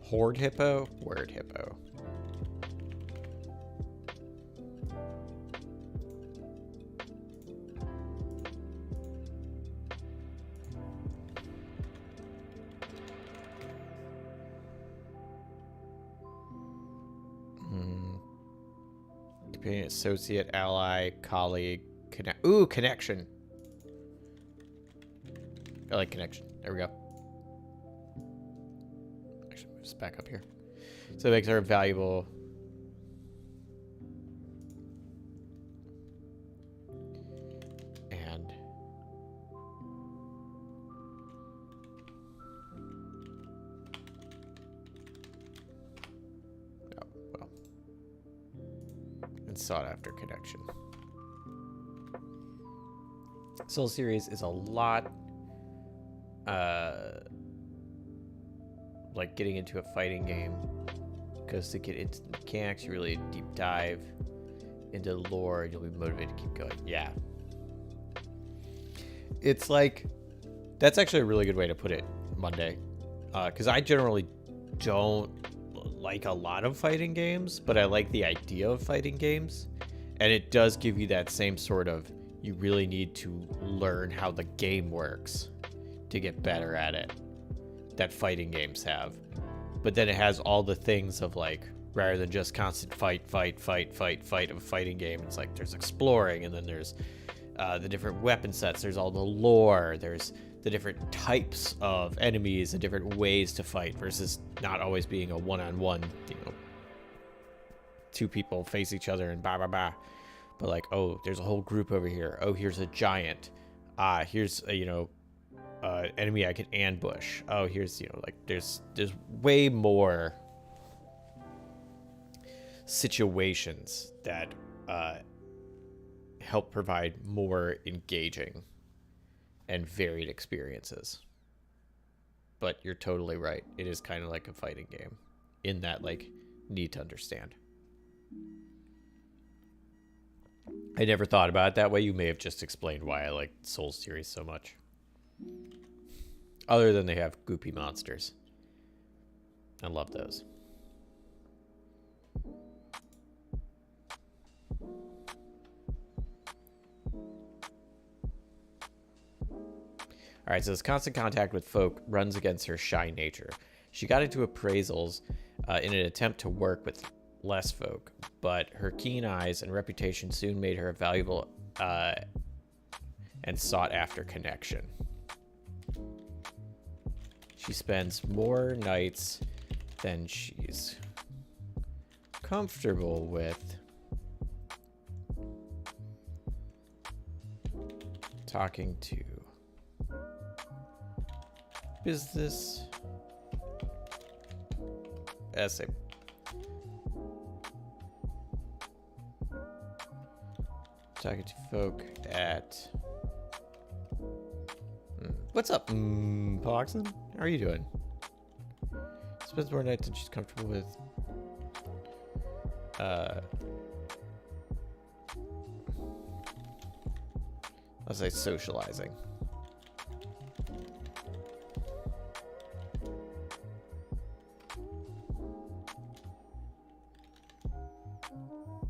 Speaker 1: Horde hippo? Word hippo. Companion, associate, ally, colleague, connect. Ooh, connection. I like connection. There we go. Actually, move this back up here. So it makes her valuable. And oh, well. And sought after connection. Soul Series is a lot like getting into a fighting game, because to get into the mechanics, you really deep dive into the lore and you'll be motivated to keep going. Yeah. It's like, that's actually a really good way to put it, Monday. Because I generally don't like a lot of fighting games, but I like the idea of fighting games. And it does give you that same sort of, you really need to learn how the game works to get better at it, that fighting games have. But then it has all the things of like, rather than just constant fight of a fighting game, it's like there's exploring, and then there's the different weapon sets, there's all the lore, there's the different types of enemies and different ways to fight, versus not always being a one-on-one, you know, two people face each other and blah blah blah. But like, oh, there's a whole group over here. Oh, here's a giant. Here's a, enemy I can ambush. Oh, here's, like there's way more situations that help provide more engaging and varied experiences. But you're totally right. It is kind of like a fighting game in that, like, need to understand. I never thought about it that way. You may have just explained why I like Souls series so much. Other than they have goopy monsters. I love those. All right, so this constant contact with folk runs against her shy nature. She got into appraisals in an attempt to work with less folk, but her keen eyes and reputation soon made her a valuable and sought-after connection. She spends more nights than she's comfortable with talking to business essay. Talking to folk at what's up, Poxon? How are you doing? Spends more nights than she's comfortable with. I'll say socializing.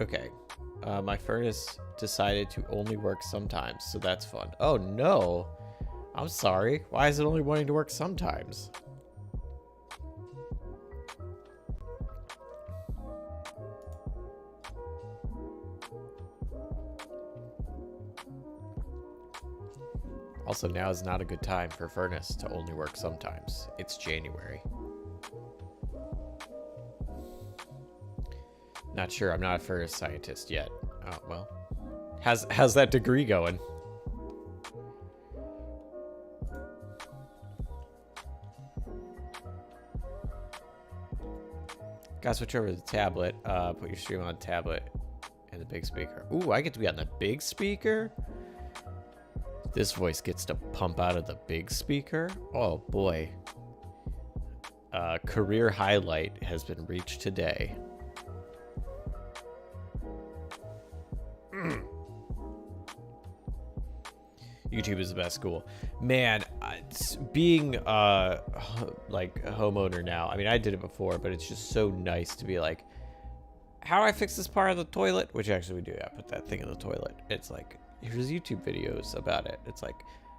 Speaker 1: Okay. My furnace decided to only work sometimes, so that's fun. Oh no! I'm sorry. Why is it only wanting to work sometimes? Also, now is not a good time for furnace to only work sometimes. It's January. Not sure. I'm not a furnace scientist yet. Oh, well. How's that degree going? Gotta switch over to the tablet. Put your stream on the tablet and the big speaker. Ooh, I get to be on the big speaker? This voice gets to pump out of the big speaker? Oh, boy. Career highlight has been reached today. YouTube is the best school. Man, being like a homeowner now, I mean, I did it before, but it's just so nice to be like, how do I fix this part of the toilet? Which actually we do. I put that thing in the toilet. It's like, here's YouTube videos about it. It's like,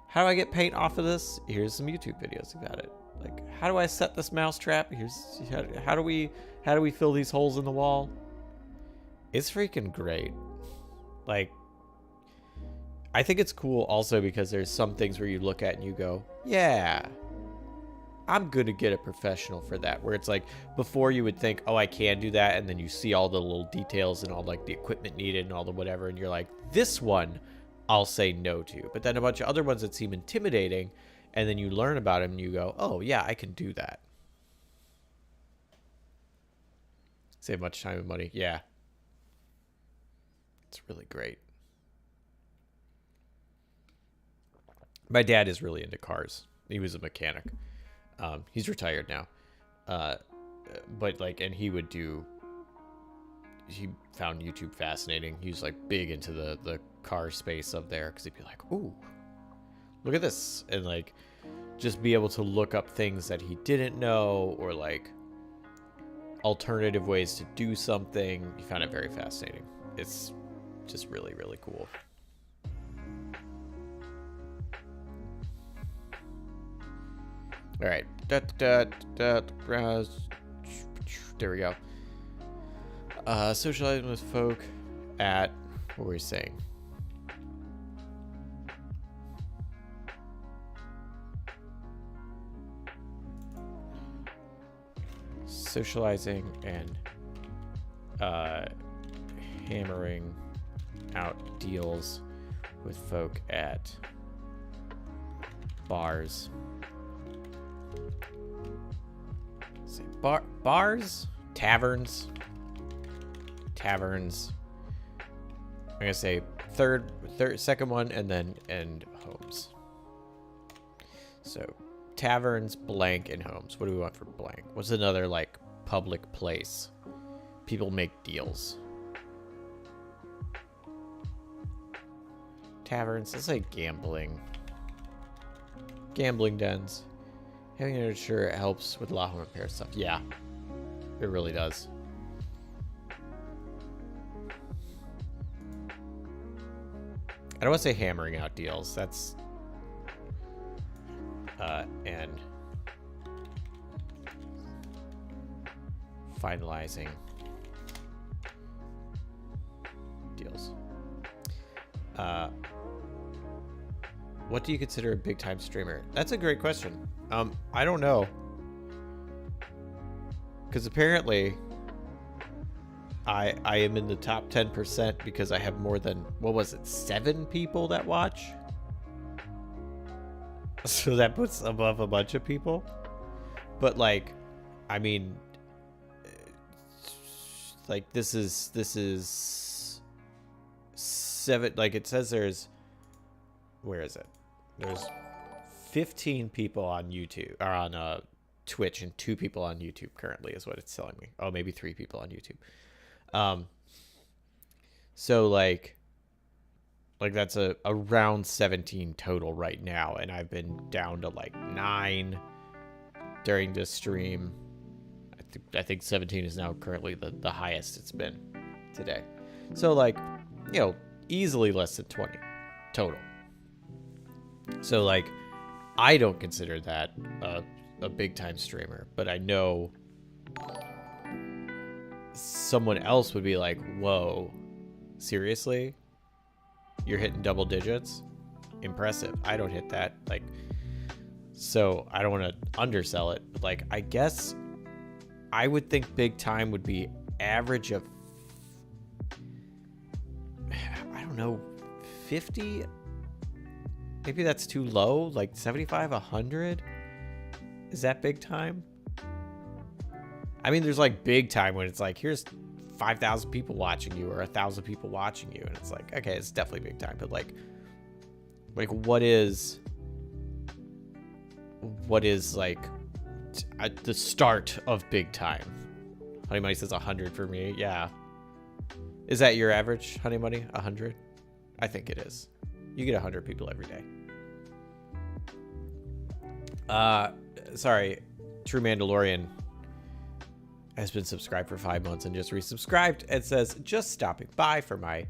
Speaker 1: how do I get paint off of this? Here's some YouTube videos about it. Like, how do I set this mouse trap? Here's how do we fill these holes in the wall? It's freaking great. Like, I think it's cool also because there's some things where you look at and you go, yeah, I'm going to get a professional for that. Where it's like, before you would think, oh, I can do that. And then you see all the little details and all like the equipment needed and all the whatever. And you're like, this one I'll say no to. But then a bunch of other ones that seem intimidating. And then you learn about them and you go, oh, yeah, I can do that. Save much time and money. Yeah. It's really great. My dad is really into cars. He was a mechanic. He's retired now. But like, and he found YouTube fascinating. He was like big into the car space up there because he'd be like, ooh, look at this. And like, just be able to look up things that he didn't know or like alternative ways to do something. He found it very fascinating. It's just really, really cool. All right. There we go. Socializing with folk at, what were we saying? Socializing and hammering out deals with folk at bars. Let's see, bars, taverns. I'm gonna say second one, and then homes. So taverns, blank, and homes. What do we want for blank? What's another like public place? People make deals. Taverns, let's say gambling. Gambling dens. Having an sure it helps with law home repair stuff. Yeah, it really does. I don't want to say hammering out deals. That's and finalizing deals. What do you consider a big time streamer? That's a great question. I don't know. Because apparently I am in the top 10% because I have more than, what was it, 7 people that watch? So that puts above a bunch of people. But like, I mean, like this is 7, like it says there's, where is it? There's 15 people on YouTube, or on Twitch, and 2 people on YouTube currently is what it's telling me. Oh, maybe 3 people on YouTube. So like that's around 17 total right now, and I've been down to like 9 during this stream. I think 17 is now currently the highest it's been today. So like, you know, easily less than 20 total. So like, I don't consider that a big time streamer, but I know someone else would be like, whoa, seriously? You're hitting double digits? Impressive. I don't hit that. Like, so I don't want to undersell it, but like, I guess I would think big time would be average of, I don't know, 50? Maybe that's too low, like 75, 100? Is that big time? I mean, there's like big time when it's like, here's 5,000 people watching you or 1,000 people watching you. And it's like, okay, it's definitely big time. But like what is like at the start of big time? Honey Money says 100 for me. Yeah. Is that your average, Honey Money? 100? I think it is. You get 100 people every day. Sorry, True Mandalorian has been subscribed for 5 months and just resubscribed and says, just stopping by for my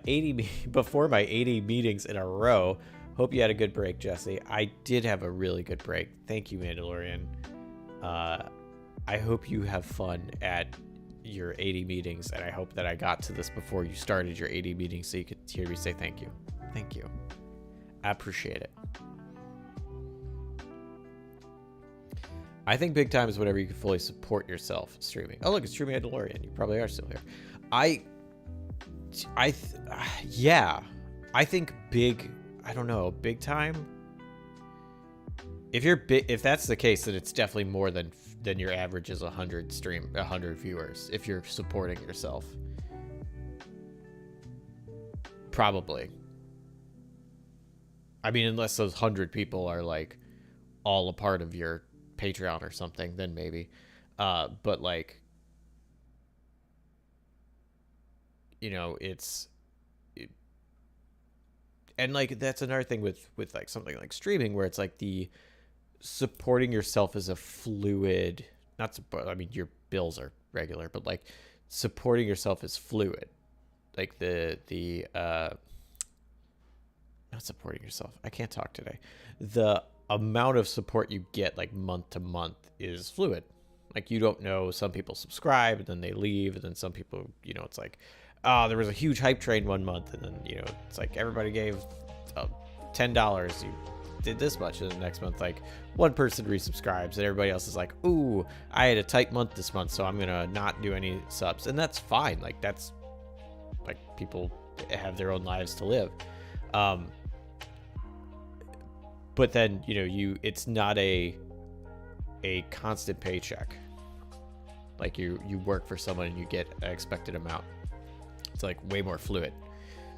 Speaker 1: 80 meetings in a row. Hope you had a good break, Jesse. I did have a really good break. Thank you, Mandalorian. I hope you have fun at your 80 meetings, and I hope that I got to this before you started your 80 meetings so you could hear me say thank you. Thank you. I appreciate it. I think big time is whenever you can fully support yourself streaming. Oh, look, it's True Mandalorian. You probably are still here. Yeah. I think big, I don't know, big time. If that's the case, then it's definitely more than your average is 100 viewers if you're supporting yourself. Probably. I mean, unless those 100 people are like all a part of your Patreon or something, then maybe. But like, you know, and like that's another thing with like something like streaming, where it's like the supporting yourself is a fluid, not support, I mean, your bills are regular, but like supporting yourself is fluid. Like the not supporting yourself, I can't talk today. The amount of support you get like month to month is fluid. Like, you don't know, some people subscribe and then they leave, and then some people, you know, it's like, oh, there was a huge hype train one month, and then, you know, it's like everybody gave $10. You did this much, and the next month like one person resubscribes and everybody else is like, ooh, I had a tight month this month, so I'm gonna not do any subs. And that's fine. Like that's like people have their own lives to live. But then, you know, it's not a constant paycheck. Like you work for someone and you get an expected amount. It's like way more fluid.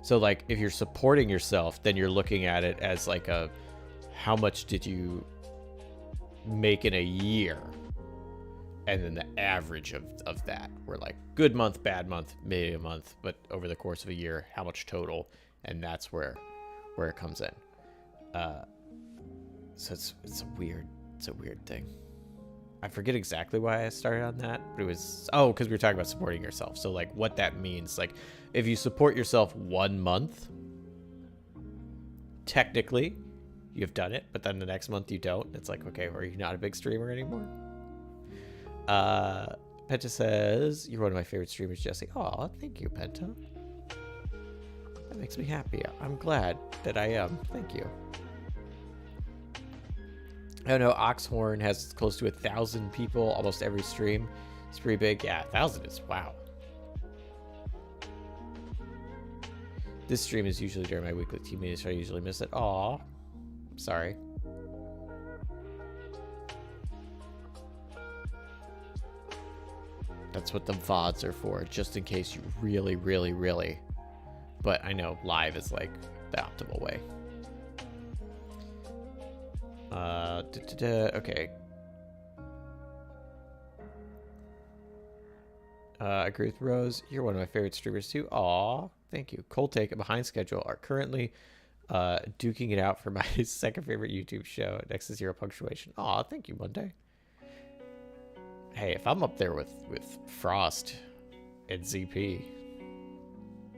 Speaker 1: So like if you're supporting yourself, then you're looking at it as like how much did you make in a year? And then the average of that. We're like good month, bad month, maybe a month, but over the course of a year, how much total? And that's where it comes in. So it's a weird thing. I forget exactly why I started on that, but it was, because we were talking about supporting yourself. So like what that means, like if you support yourself 1 month, technically you've done it, but then the next month you don't. It's like, okay, are you not a big streamer anymore? Penta says, you're one of my favorite streamers, Jesse. Oh, thank you, Penta. That makes me happy. I'm glad that I am. Thank you. I don't know, Oxhorn has close to 1,000 people almost every stream. It's pretty big. Yeah, 1,000 is wow. This stream is usually during my weekly team meetings, so I usually miss it. Aw, sorry. That's what the VODs are for, just in case you really, really, really. But I know live is like the optimal way. Okay. I agree with Rose. You're one of my favorite streamers too. Aw, thank you. Cold Take and Behind Schedule are currently duking it out for my second favorite YouTube show next to Zero Punctuation. Aw, thank you, Monday. Hey, if I'm up there with Frost and ZP,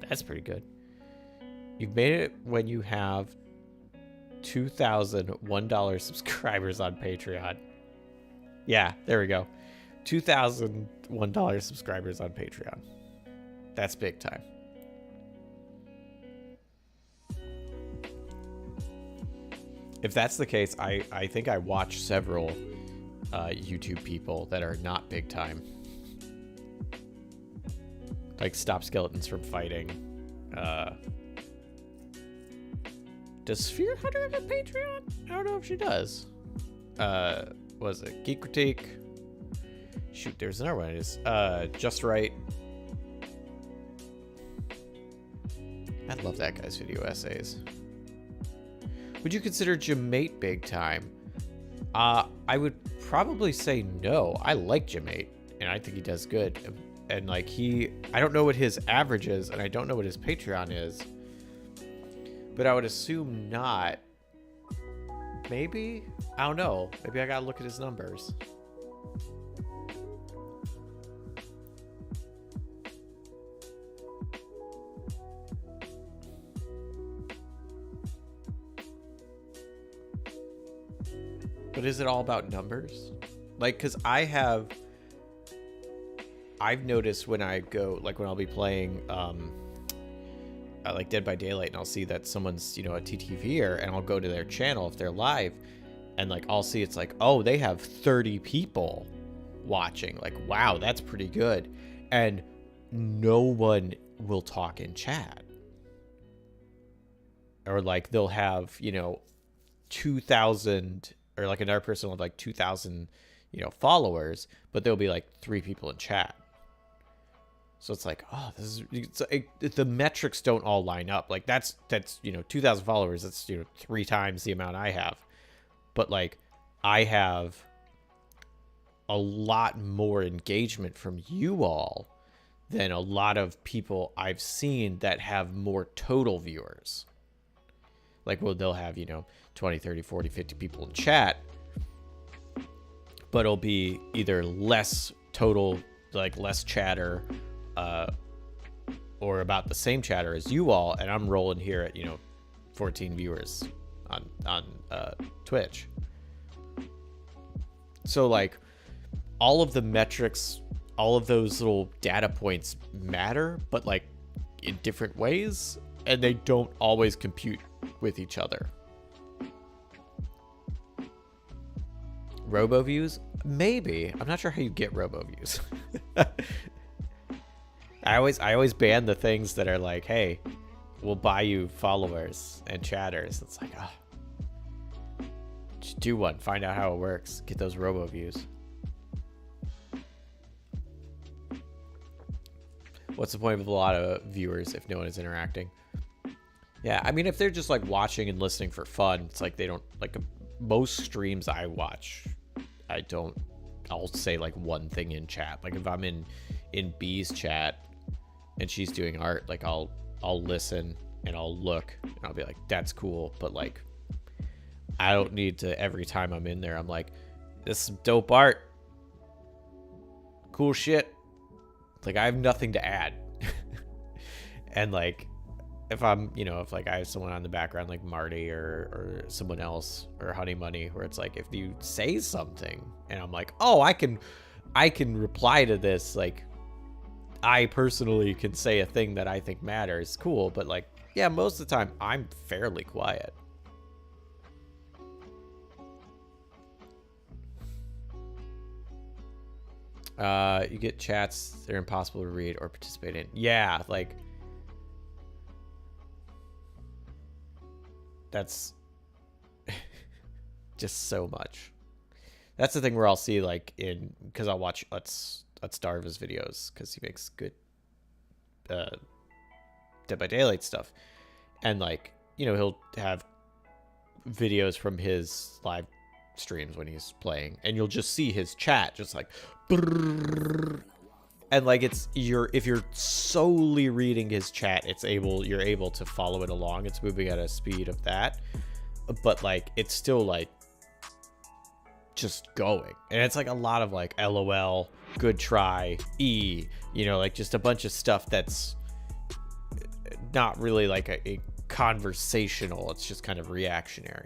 Speaker 1: that's pretty good. You've made it when you have 2,000 $1 subscribers on Patreon. Yeah, there we go. 2,000 $1 subscribers on Patreon. That's big time. If that's the case, I think I watch several YouTube people that are not big time. Like Stop Skeletons from Fighting. Does Sphere Hunter have a Patreon? I don't know if she does. Was it Geek Critique? Shoot, there's another one. It's Just Right. I love that guy's video essays. Would you consider Jamate big time? I would probably say no. I like Jamate, and I think he does good. And like I don't know what his average is, and I don't know what his Patreon is. But I would assume not. Maybe? I don't know. Maybe I gotta look at his numbers. But is it all about numbers? Like, because I've noticed when I go, like when I'll be playing like Dead by Daylight, and I'll see that someone's, you know, a TTVer, and I'll go to their channel if they're live, and like I'll see it's like, oh, they have 30 people watching. Like, wow, that's pretty good. And no one will talk in chat. Or like they'll have, you know, 2,000, or like another person with like 2,000, you know, followers, but there'll be like 3 people in chat. So it's like, oh, the metrics don't all line up. Like that's you know, 2,000 followers. That's, you know, 3 times the amount I have. But like, I have a lot more engagement from you all than a lot of people I've seen that have more total viewers. Like, well, they'll have, you know, 20, 30, 40, 50 people in chat, but it'll be either less total, like less chatter, or about the same chatter as you all, and I'm rolling here at, you know, 14 viewers on Twitch. So like, all of the metrics, all of those little data points matter, but like in different ways, and they don't always compute with each other. Robo views? Maybe. I'm not sure how you get robo views. I always ban the things that are like, hey, we'll buy you followers and chatters. It's like, just do one. Find out how it works. Get those robo views. What's the point of a lot of viewers if no one is interacting? Yeah, I mean, if they're just like watching and listening for fun, it's like they don't like most streams I watch. I'll say like one thing in chat. Like if I'm in B's chat and she's doing art, like I'll listen and I'll look and I'll be like, that's cool. But like, I don't need to, every time I'm in there, I'm like, this is dope art. Cool shit. Like I have nothing to add. And like, if I'm, if like I have someone on the background like Marty or someone else or Honey Money, where it's like if you say something and I'm like, oh, I can reply to this, like I personally can say a thing that I think matters, cool. But like, yeah, most of the time I'm fairly quiet. You get chats, they're impossible to read or participate in. Yeah, like that's just so much. That's the thing where I'll see like because I'll watch Let's Darva's videos because he makes good Dead by Daylight stuff, and like he'll have videos from his live streams when he's playing, and you'll just see his chat just like brrr, and like if you're solely reading his chat, you're able to follow it along. It's moving at a speed of that, but like it's still like just going, and it's like a lot of like LOL, good try, like just a bunch of stuff that's not really like a conversational. It's just kind of reactionary.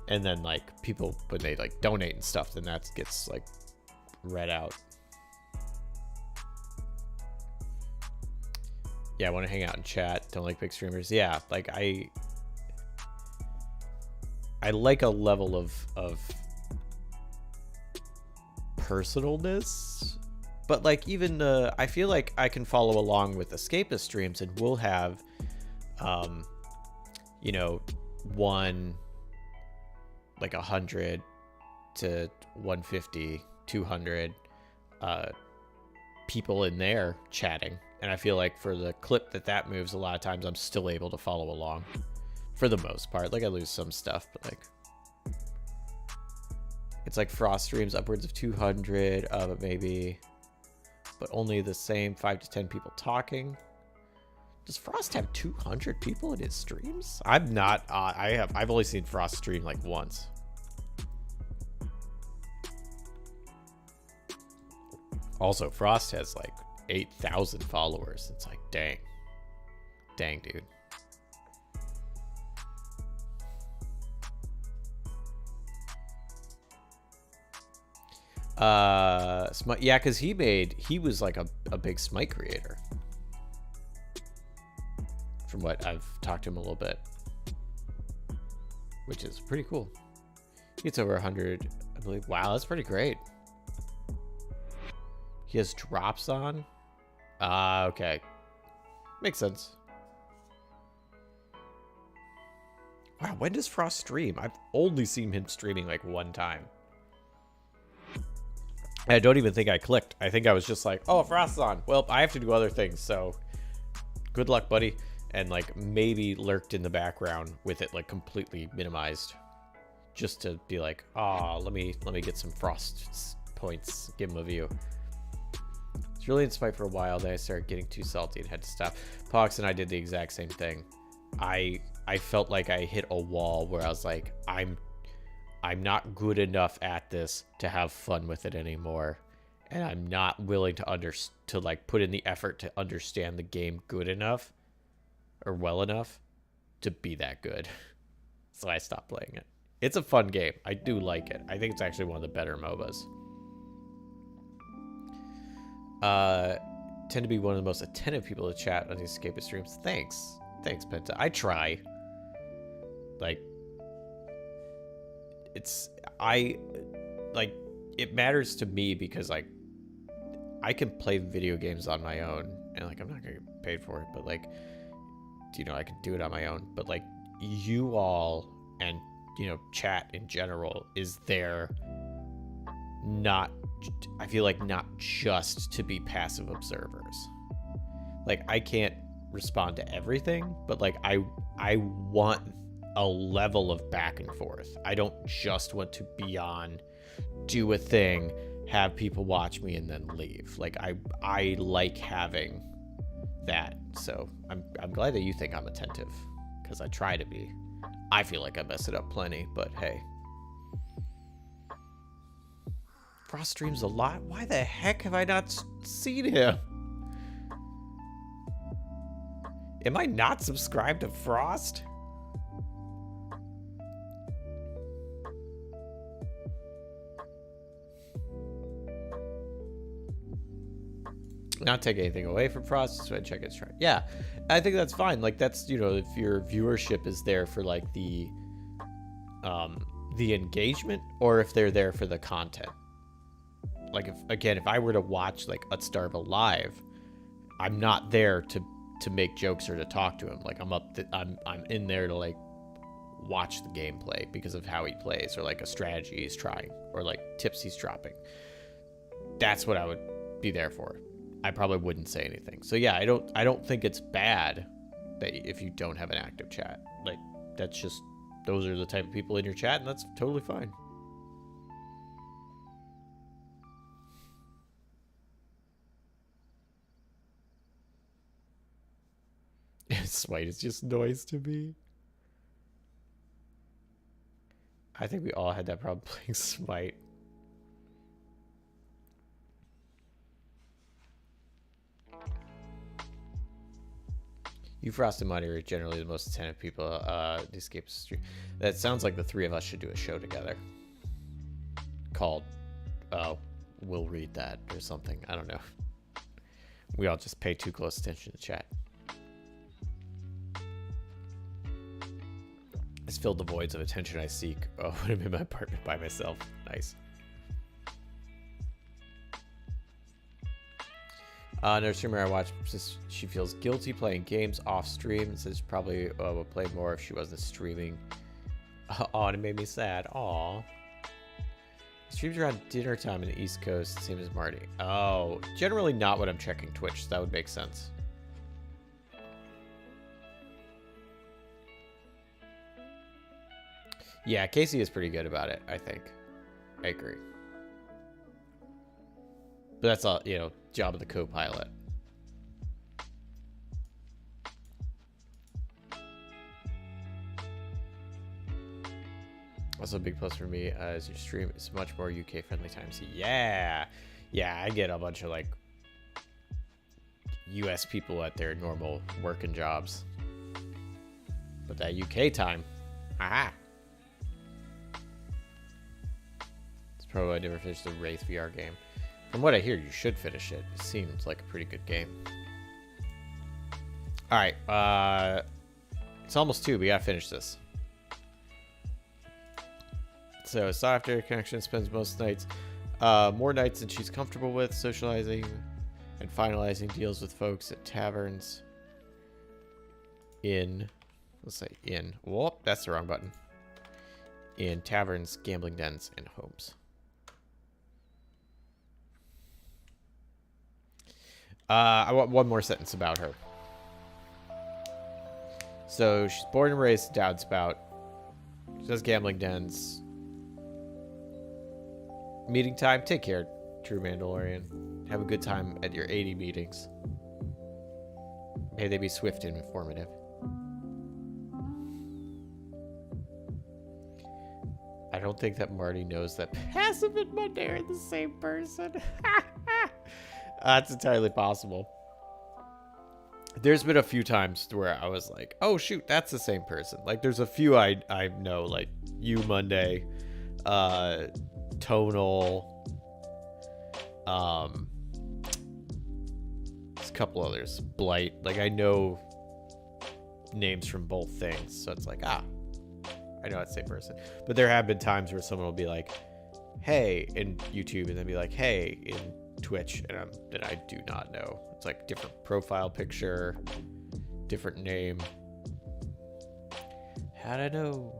Speaker 1: And then like people, when they like donate and stuff, then that gets like read out. Yeah, I want to hang out and chat. Don't like big streamers. Yeah, like I like a level of personalness, but like even I feel like I can follow along with escapist streams, and we'll have one like 100 to 150 200 people in there chatting, and I feel like for the clip that moves, a lot of times I'm still able to follow along for the most part. Like I lose some stuff, but like it's like Frost streams upwards of 200 maybe, but only the same 5 to 10 people talking. Does Frost have 200 people in his streams? I'm not. I've only seen Frost stream like once. Also, Frost has like 8,000 followers. It's like, dang, dude. Yeah, because he was like a big Smite creator. From what I've talked to him a little bit, which is pretty cool. He gets over 100, I believe. Wow, that's pretty great. He has drops on. Okay, makes sense. Wow, when does Frost stream? I've only seen him streaming like one time. I don't even think I clicked. I think I was just like, oh, Frost's on. Well, I have to do other things, so good luck, buddy. And like maybe lurked in the background with it like completely minimized, just to be like, oh, let me get some Frost points, give him a view. It's really in spite for a while. Then I started getting too salty and had to stop. Pox and I did the exact same thing. I felt like I hit a wall where I was like, I'm not good enough at this to have fun with it anymore, and I'm not willing to like put in the effort to understand the game good enough or well enough to be that good. So I stopped playing it. It's a fun game. I do like it. I think it's actually one of the better MOBAs. Tend to be one of the most attentive people to chat on these escapist streams. Thanks, Penta. I try. Like, I like it matters to me because like I can play video games on my own and like I'm not gonna get paid for it, but like I can do it on my own. But like you all and chat in general is there not, I feel like, not just to be passive observers. Like I can't respond to everything, but like I want a level of back and forth. I don't just want to be on, do a thing, have people watch me and then leave. Like I like having that. So I'm glad that you think I'm attentive, because I try to be. I feel like I mess it up plenty, but hey. Frost streams a lot. Why the heck have I not seen him? Am I not subscribed to Frost? Not take anything away from Frost, so I check its track. Yeah, I think that's fine. Like that's, if your viewership is there for like the engagement, or if they're there for the content. Like if I were to watch like Utstarva live, I'm not there to make jokes or to talk to him. Like I'm in there to like watch the gameplay because of how he plays, or like a strategy he's trying, or like tips he's dropping. That's what I would be there for. I probably wouldn't say anything. So yeah, I don't think it's bad that if you don't have an active chat. Like that's just, those are the type of people in your chat, and that's totally fine. Smite is just noise to me. I think we all had that problem playing Smite. You, Frost, and Money are generally the most attentive people. The Escape Street. That sounds like the three of us should do a show together. Called, We'll Read That or something. I don't know. We all just pay too close attention to chat. It's filled the voids of attention I seek. Oh, when I'm in my apartment by myself. Nice. Another streamer I watch says she feels guilty playing games off stream, and says probably would play more if she wasn't streaming. Oh, and it made me sad. Aw. Streams around dinner time in the East Coast, same as Marty. Oh, generally not when I'm checking Twitch, so that would make sense. Yeah, Casey is pretty good about it, I think. I agree. But that's all, job of the co-pilot. Also, a big plus for me is your stream is much more UK friendly times. Yeah, I get a bunch of like US people at their normal working jobs, but that UK time, aha. It's probably why I never finished the Wraith VR game. From what I hear, you should finish it. It seems like a pretty good game. All right, it's almost 2. We gotta finish this. So, software connection spends most nights, more nights than she's comfortable with, socializing and finalizing deals with folks at taverns. Let's say whoop, that's the wrong button. In taverns, gambling dens, and homes. I want one more sentence about her. So she's born and raised in Downspout. She does gambling dens. Meeting time. Take care, True Mandalorian. Have a good time at your 80 meetings. May they be swift and informative. I don't think that Marty knows that Passive and Monday are the same person. That's entirely possible. There's been a few times where I was like, oh shoot, that's the same person. Like there's a few I know, like you, Monday, Tonal, there's a couple others, Blight. Like I know names from both things, so it's like, I I know it's the same person. But there have been times where someone will be like, hey, in YouTube, and then be like, hey, in Twitch, and then I do not know. It's like different profile picture, different name. How'd I know?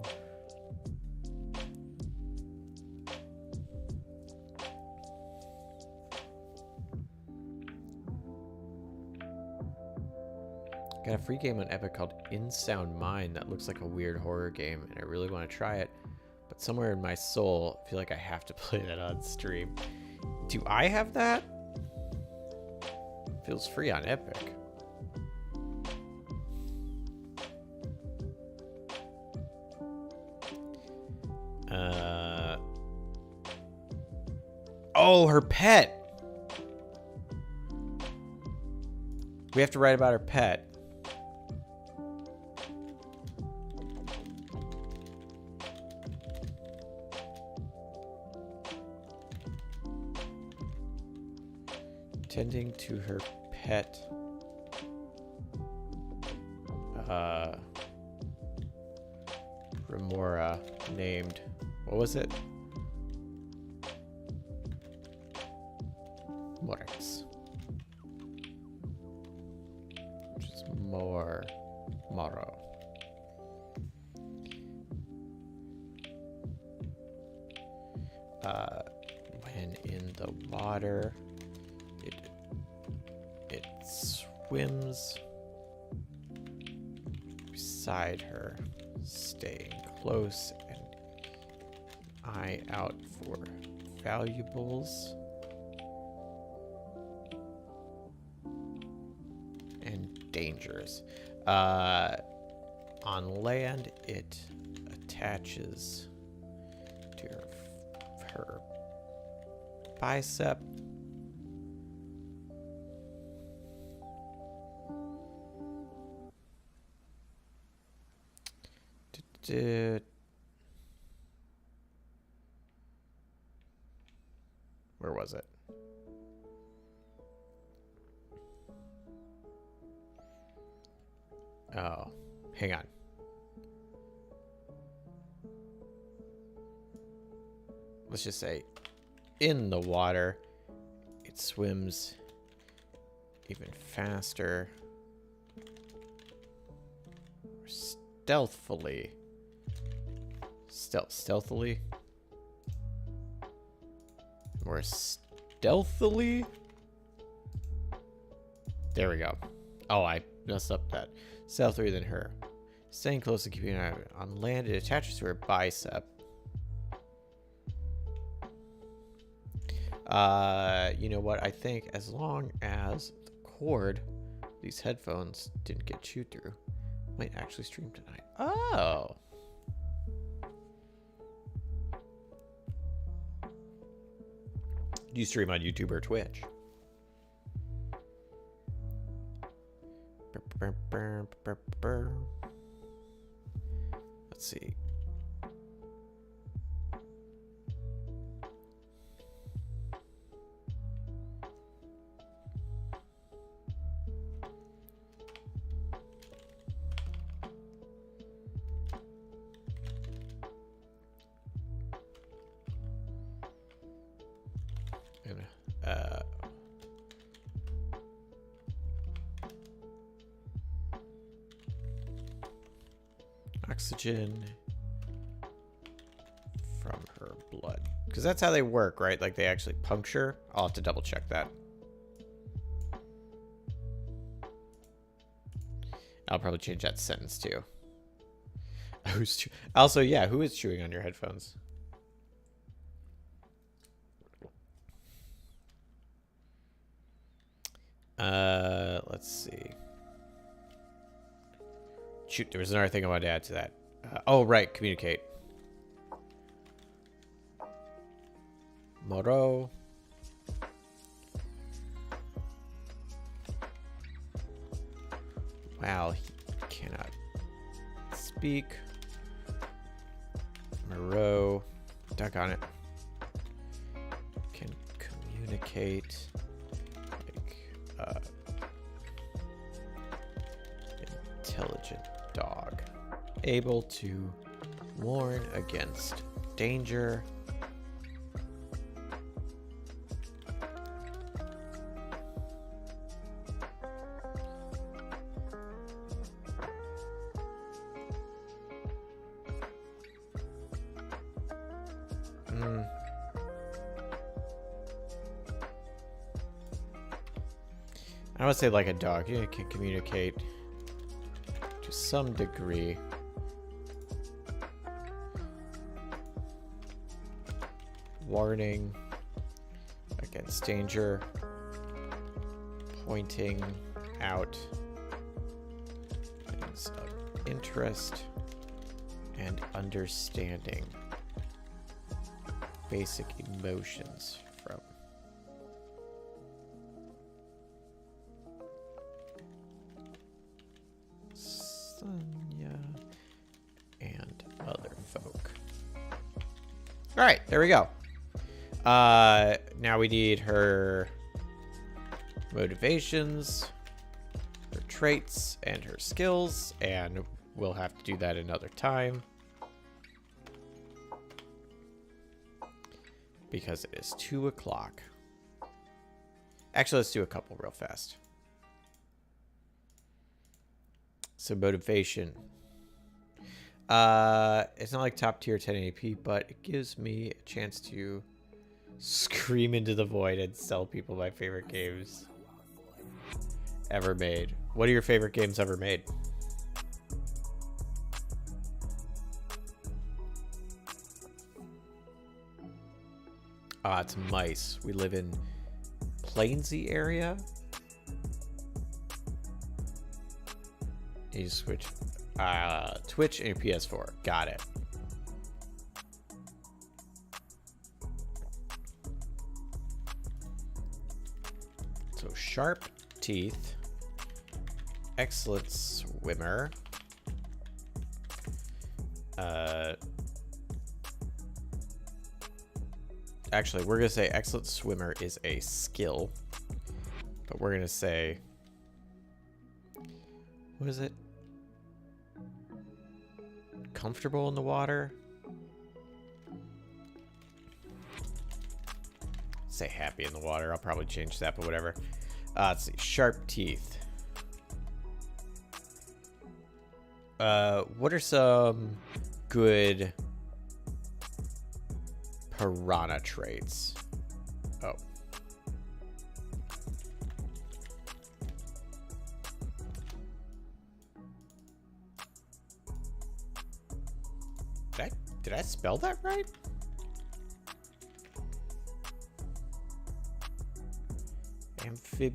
Speaker 1: Got a free game on Epic called In Sound Mind that looks like a weird horror game, and I really want to try it. But somewhere in my soul, I feel like I have to play that on stream. Do I have that? Feels free on Epic. Oh, her pet. We have to write about her pet. Tending to her pet. Remora, named, what was it? Morex. Which is Moro. When in the water, it swims beside her, staying close and eye out for valuables and dangers. On land, it attaches to her bicep. Where was it? Oh, hang on. Let's just say in the water, it swims even faster, stealthily. Stealthily? More stealthily? There we go. Oh, I messed up that. Stealthier than her. Staying close and keeping an eye on land, it attaches to her bicep. You know what? I think as long as the cord, these headphones didn't get chewed through, might actually stream tonight. Oh. Do you stream on YouTube or Twitch? Let's see. Oxygen from her blood, because that's how they work, right? Like they actually puncture. I'll have to double check that. I'll probably change that sentence too. Also, yeah, who is chewing on your headphones? Let's see. Shoot, there was another thing I wanted to add to that. Oh, right, communicate. Moro. Wow, he cannot speak. Moreau. Duck on it. Can communicate. Like, intelligent dog. Able to Warn against danger. I would say like a dog. You can communicate to some degree. Warning against danger. Pointing out things of interest and understanding basic emotions from Sonia and other folk. All right, there we go. Now we need her motivations, her traits, and her skills, and we'll have to do that another time because it is 2 o'clock. Actually, let's do a couple real fast. So motivation. It's not like top tier 1080p, but it gives me a chance to scream into the void and sell people my favorite games ever made. What are your favorite games ever made? It's mice. We live in Plainsy area. You switch Twitch and PS4. Got it. So sharp teeth. Excellent swimmer. Actually, we're going to say excellent swimmer is a skill. But we're going to say... What is it? Comfortable in the water? Say happy in the water. I'll probably change that, but whatever. Let's see. Sharp teeth. What are some good piranha traits? Oh. Did I spell that right? Amphib.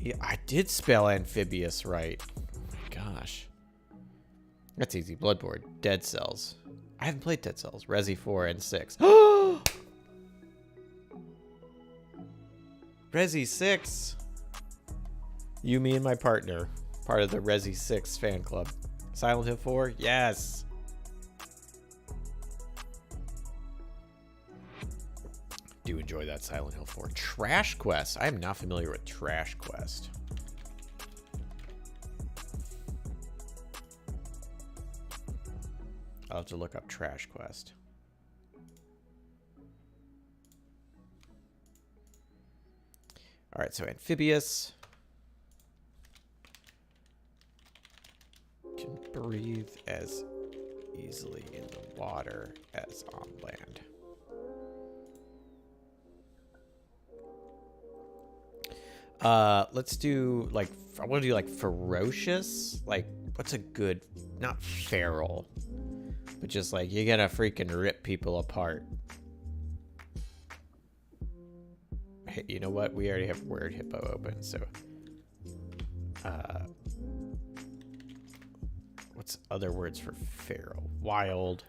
Speaker 1: Yeah, I did spell amphibious right. Oh my gosh. That's easy. Bloodborne. Dead Cells. I haven't played Dead Cells. Resi 4 and 6. Resi 6. You, me, and my partner. Part of the Resi 6 fan club. Silent Hill 4? Yes. Do enjoy that Silent Hill 4. Trash Quest. I am not familiar with Trash Quest. I'll have to look up Trash Quest. All right, so amphibious. Can breathe as easily in the water as on land. Let's do like, I want to do like ferocious. Like, what's a good, not feral, but just like you're gonna freaking rip people apart. Hey, you know what? We already have Word Hippo open, so what's other words for feral? Wild.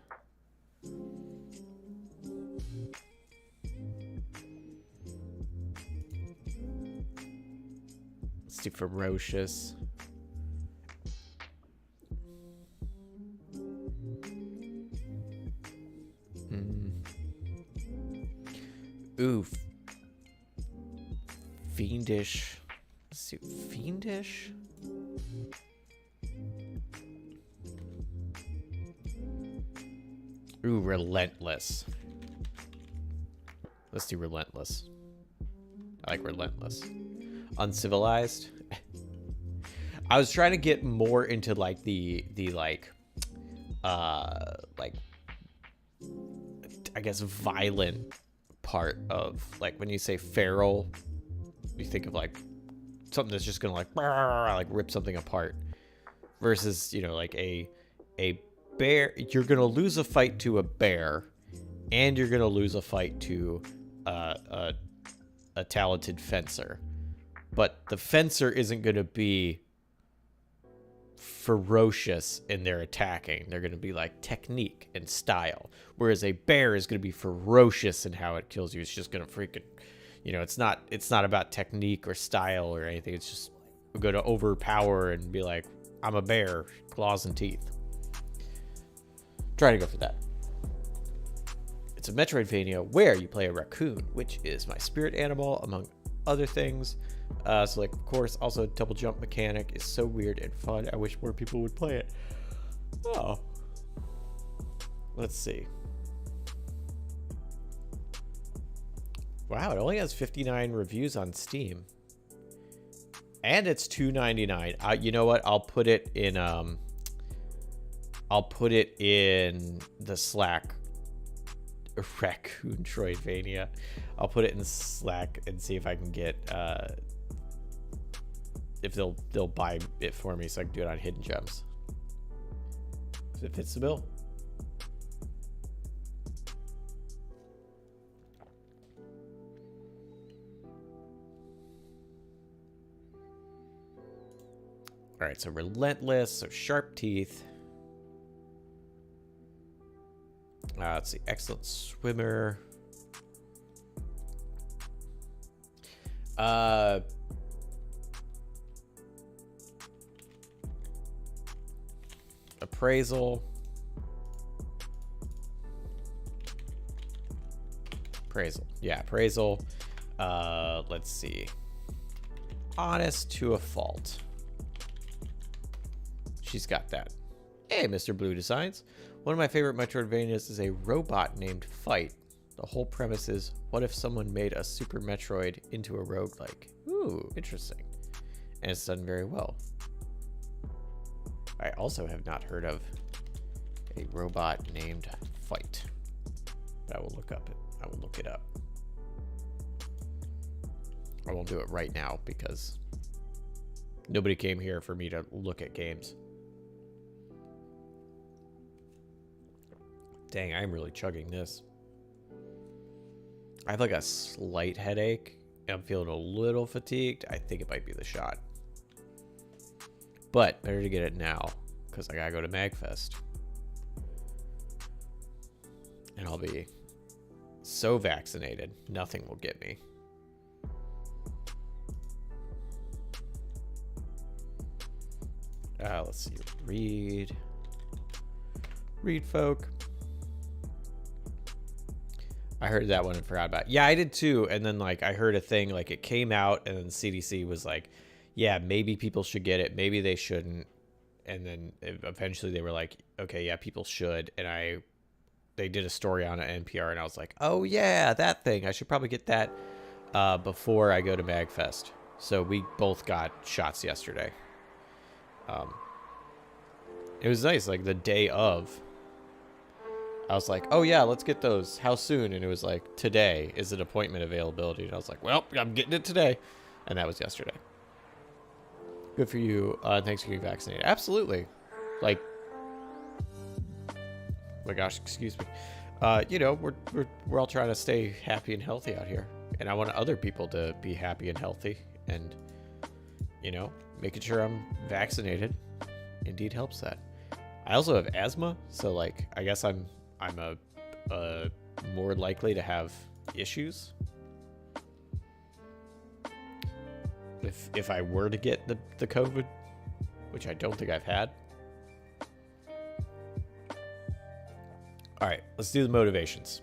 Speaker 1: Let's do ferocious. Oof. Fiendish. Let's see, fiendish. Ooh, relentless. Let's do relentless. I like relentless. Uncivilized. I was trying to get more into like the like I guess violent part of like when you say feral, you think of like something that's just gonna like rip something apart versus, you know, like a bear. You're gonna lose a fight to a bear and you're gonna lose a fight to a talented fencer, but the fencer isn't gonna be ferocious in their attacking. They're going to be like technique and style, whereas a bear is going to be ferocious in how it kills you. It's just going to freaking, you know, it's not about technique or style or anything. It's just going to overpower and be like, I'm a bear, claws and teeth. Try to go for that. It's a Metroidvania where you play a raccoon, which is my spirit animal, among other things. So, like, of course, also a double jump mechanic is so weird and fun. I wish more people would play it. Oh. Let's see. Wow, it only has 59 reviews on Steam. And it's $2.99. You know what? I'll put it in the Slack. Raccoon Troidvania. I'll put it in Slack and see if I can get if they'll buy it for me so I can do it on Hidden Gems. If it fits the bill. All right, so relentless, so sharp teeth. Let's see, excellent swimmer. Appraisal. Yeah, appraisal. Let's see. Honest to a fault. She's got that. Hey, Mr. Blue Designs. One of my favorite Metroidvanias is a robot named Fight. The whole premise is, what if someone made a Super Metroid into a roguelike? Ooh, interesting. And it's done very well. I also have not heard of a robot named Fight. But I will look up it. I will look it up. I won't do it right now because nobody came here for me to look at games. Dang, I'm really chugging this. I have like a slight headache. I'm feeling a little fatigued. I think it might be the shot. But better to get it now because I gotta go to MagFest. And I'll be so vaccinated, nothing will get me. Let's see. Read folk. I heard that one and forgot about it. Yeah, I did too. And then like I heard a thing like it came out and then CDC was like, yeah, maybe people should get it. Maybe they shouldn't. And then eventually they were like, okay, yeah, people should. And they did a story on it at NPR and I was like, oh yeah, that thing. I should probably get that before I go to MagFest. So we both got shots yesterday. It was nice. Like the day of, I was like, oh yeah, let's get those. How soon? And it was like, today is an appointment availability. And I was like, well, I'm getting it today. And that was yesterday. Good for you. Thanks for getting vaccinated. Absolutely. Like, oh my gosh, excuse me. You know, we're all trying to stay happy and healthy out here. And I want other people to be happy and healthy. And, you know, making sure I'm vaccinated indeed helps that. I also have asthma. So like, I guess I'm a more likely to have issues if I were to get the COVID, which I don't think I've had. All right, let's do the motivations.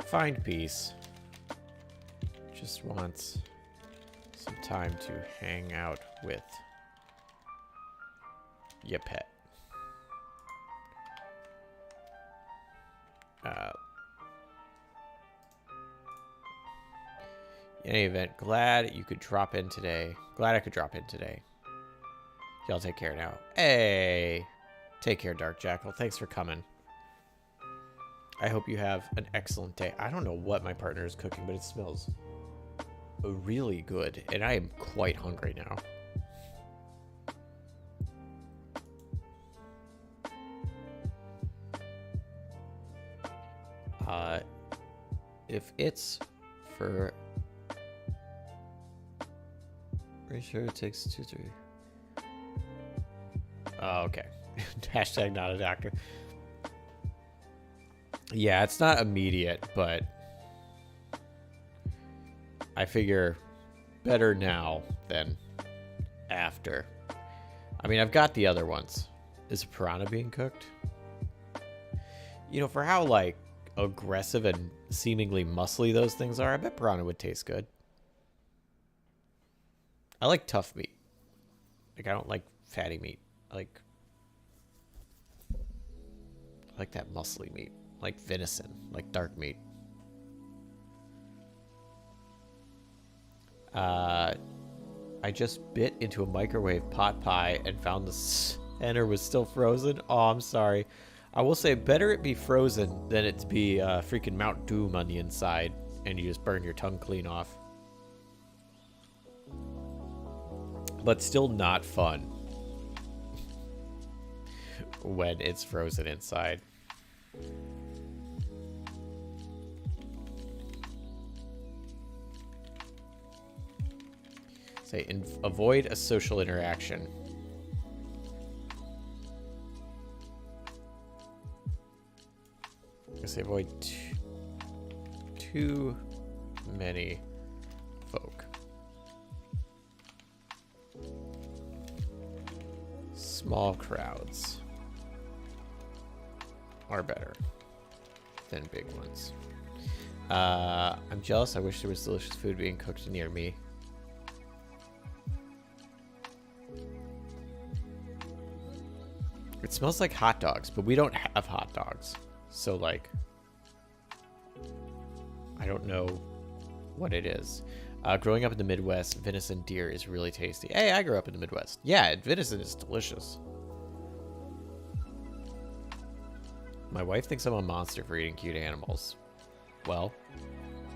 Speaker 1: Find peace. Just wants some time to hang out with your pet. In any event, glad you could drop in today. Glad I could drop in today. Y'all take care now. Hey! Take care, Dark Jackal. Thanks for coming. I hope you have an excellent day. I don't know what my partner is cooking, but it smells really good. And I am quite hungry now. If it's for... Pretty sure it takes 2, 3. Oh, okay. Hashtag not a doctor. Yeah, it's not immediate, but I figure better now than after. I mean, I've got the other ones. Is a piranha being cooked? You know, for how, like, aggressive and seemingly muscly those things are, I bet piranha would taste good. I like tough meat. Like, I don't like fatty meat. I like that muscly meat. Like venison. Like dark meat. I just bit into a microwave pot pie and found the center was still frozen. Oh, I'm sorry. I will say, better it be frozen than it be freaking Mount Doom on the inside, and you just burn your tongue clean off. But still not fun when it's frozen inside. Say, avoid a social interaction. I say avoid too many folk. Small crowds are better than big ones. I'm jealous. I wish there was delicious food being cooked near me. It smells like hot dogs, but we don't have hot dogs. So, like, I don't know what it is. Growing up in the Midwest, venison deer is really tasty. Hey, I grew up in the Midwest. Yeah, venison is delicious. My wife thinks I'm a monster for eating cute animals. Well,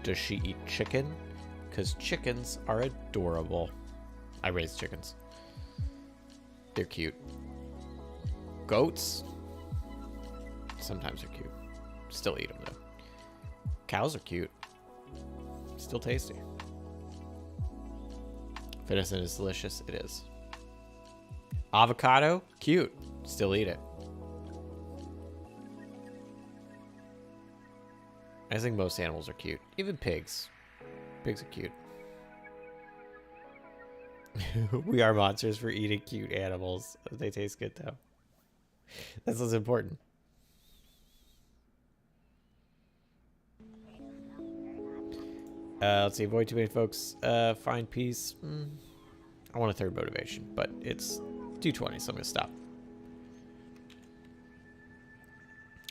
Speaker 1: does she eat chicken? Because chickens are adorable. I raise chickens. They're cute. Goats? Sometimes they're cute. Still eat them, though. Cows are cute. Still tasty. Venison is delicious. It is. Avocado? Cute. Still eat it. I think most animals are cute. Even pigs. Pigs are cute. We are monsters for eating cute animals. They taste good, though. That's what's important. Let's see. Avoid too many folks. Find peace. I want a third motivation, but it's 2:20, so I'm going to stop.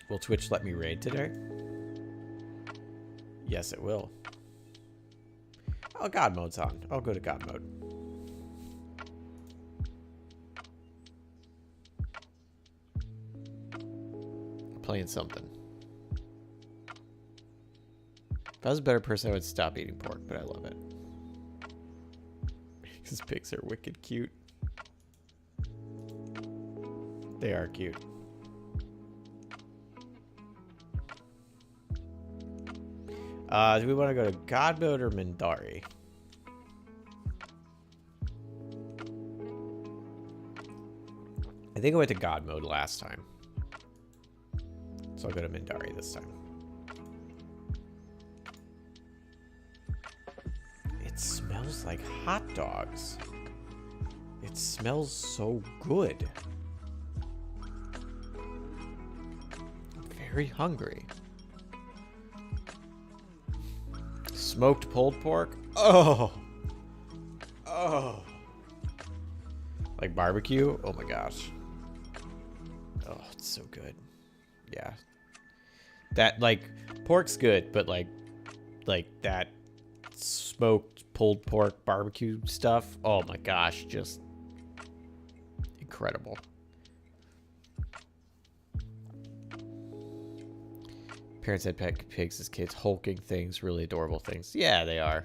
Speaker 1: Will Twitch let me raid today? Yes, it will. Oh, God mode's on. I'll go to God mode. Playing something. If I was a better person, I would stop eating pork, but I love it. Because pigs are wicked cute. They are cute. Do we want to go to God mode or Mindari? I think I went to God mode last time. So I'll go to Mindari this time. It smells like hot dogs. It smells so good. I'm very hungry. Smoked pulled pork. Oh. Oh. Like barbecue? Oh my gosh. Oh, it's so good. Yeah. That, like, pork's good, but like that smoked pulled pork barbecue stuff. Oh my gosh, just incredible. Parents had pet pigs as kids, hulking things, really adorable things. Yeah, they are.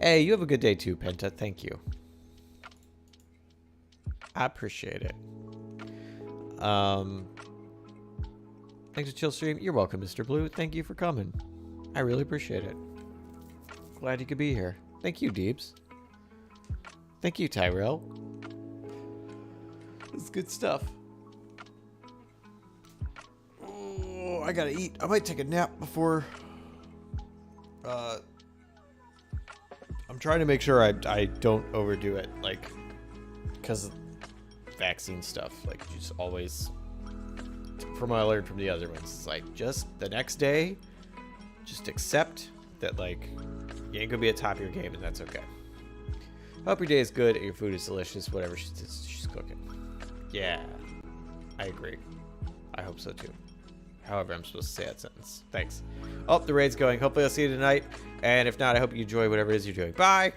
Speaker 1: Hey, you have a good day too, Penta. Thank you. I appreciate it. Thanks for chill stream. You're welcome, Mr. Blue. Thank you for coming. I really appreciate it. Glad you could be here. Thank you, Deebs. Thank you, Tyrell. It's good stuff. Oh, I gotta eat. I might take a nap before. I'm trying to make sure I don't overdo it, like, because of vaccine stuff. Like, just always, from what I learned from the other ones, it's like, just the next day, just accept that, like, you ain't gonna be at top of your game, and that's okay. Hope your day is good and your food is delicious, whatever she's cooking. Yeah, I agree. I hope so too. However, I'm supposed to say that sentence. Thanks. Oh, the raid's going. Hopefully I'll see you tonight. And if not, I hope you enjoy whatever it is you're doing. Bye!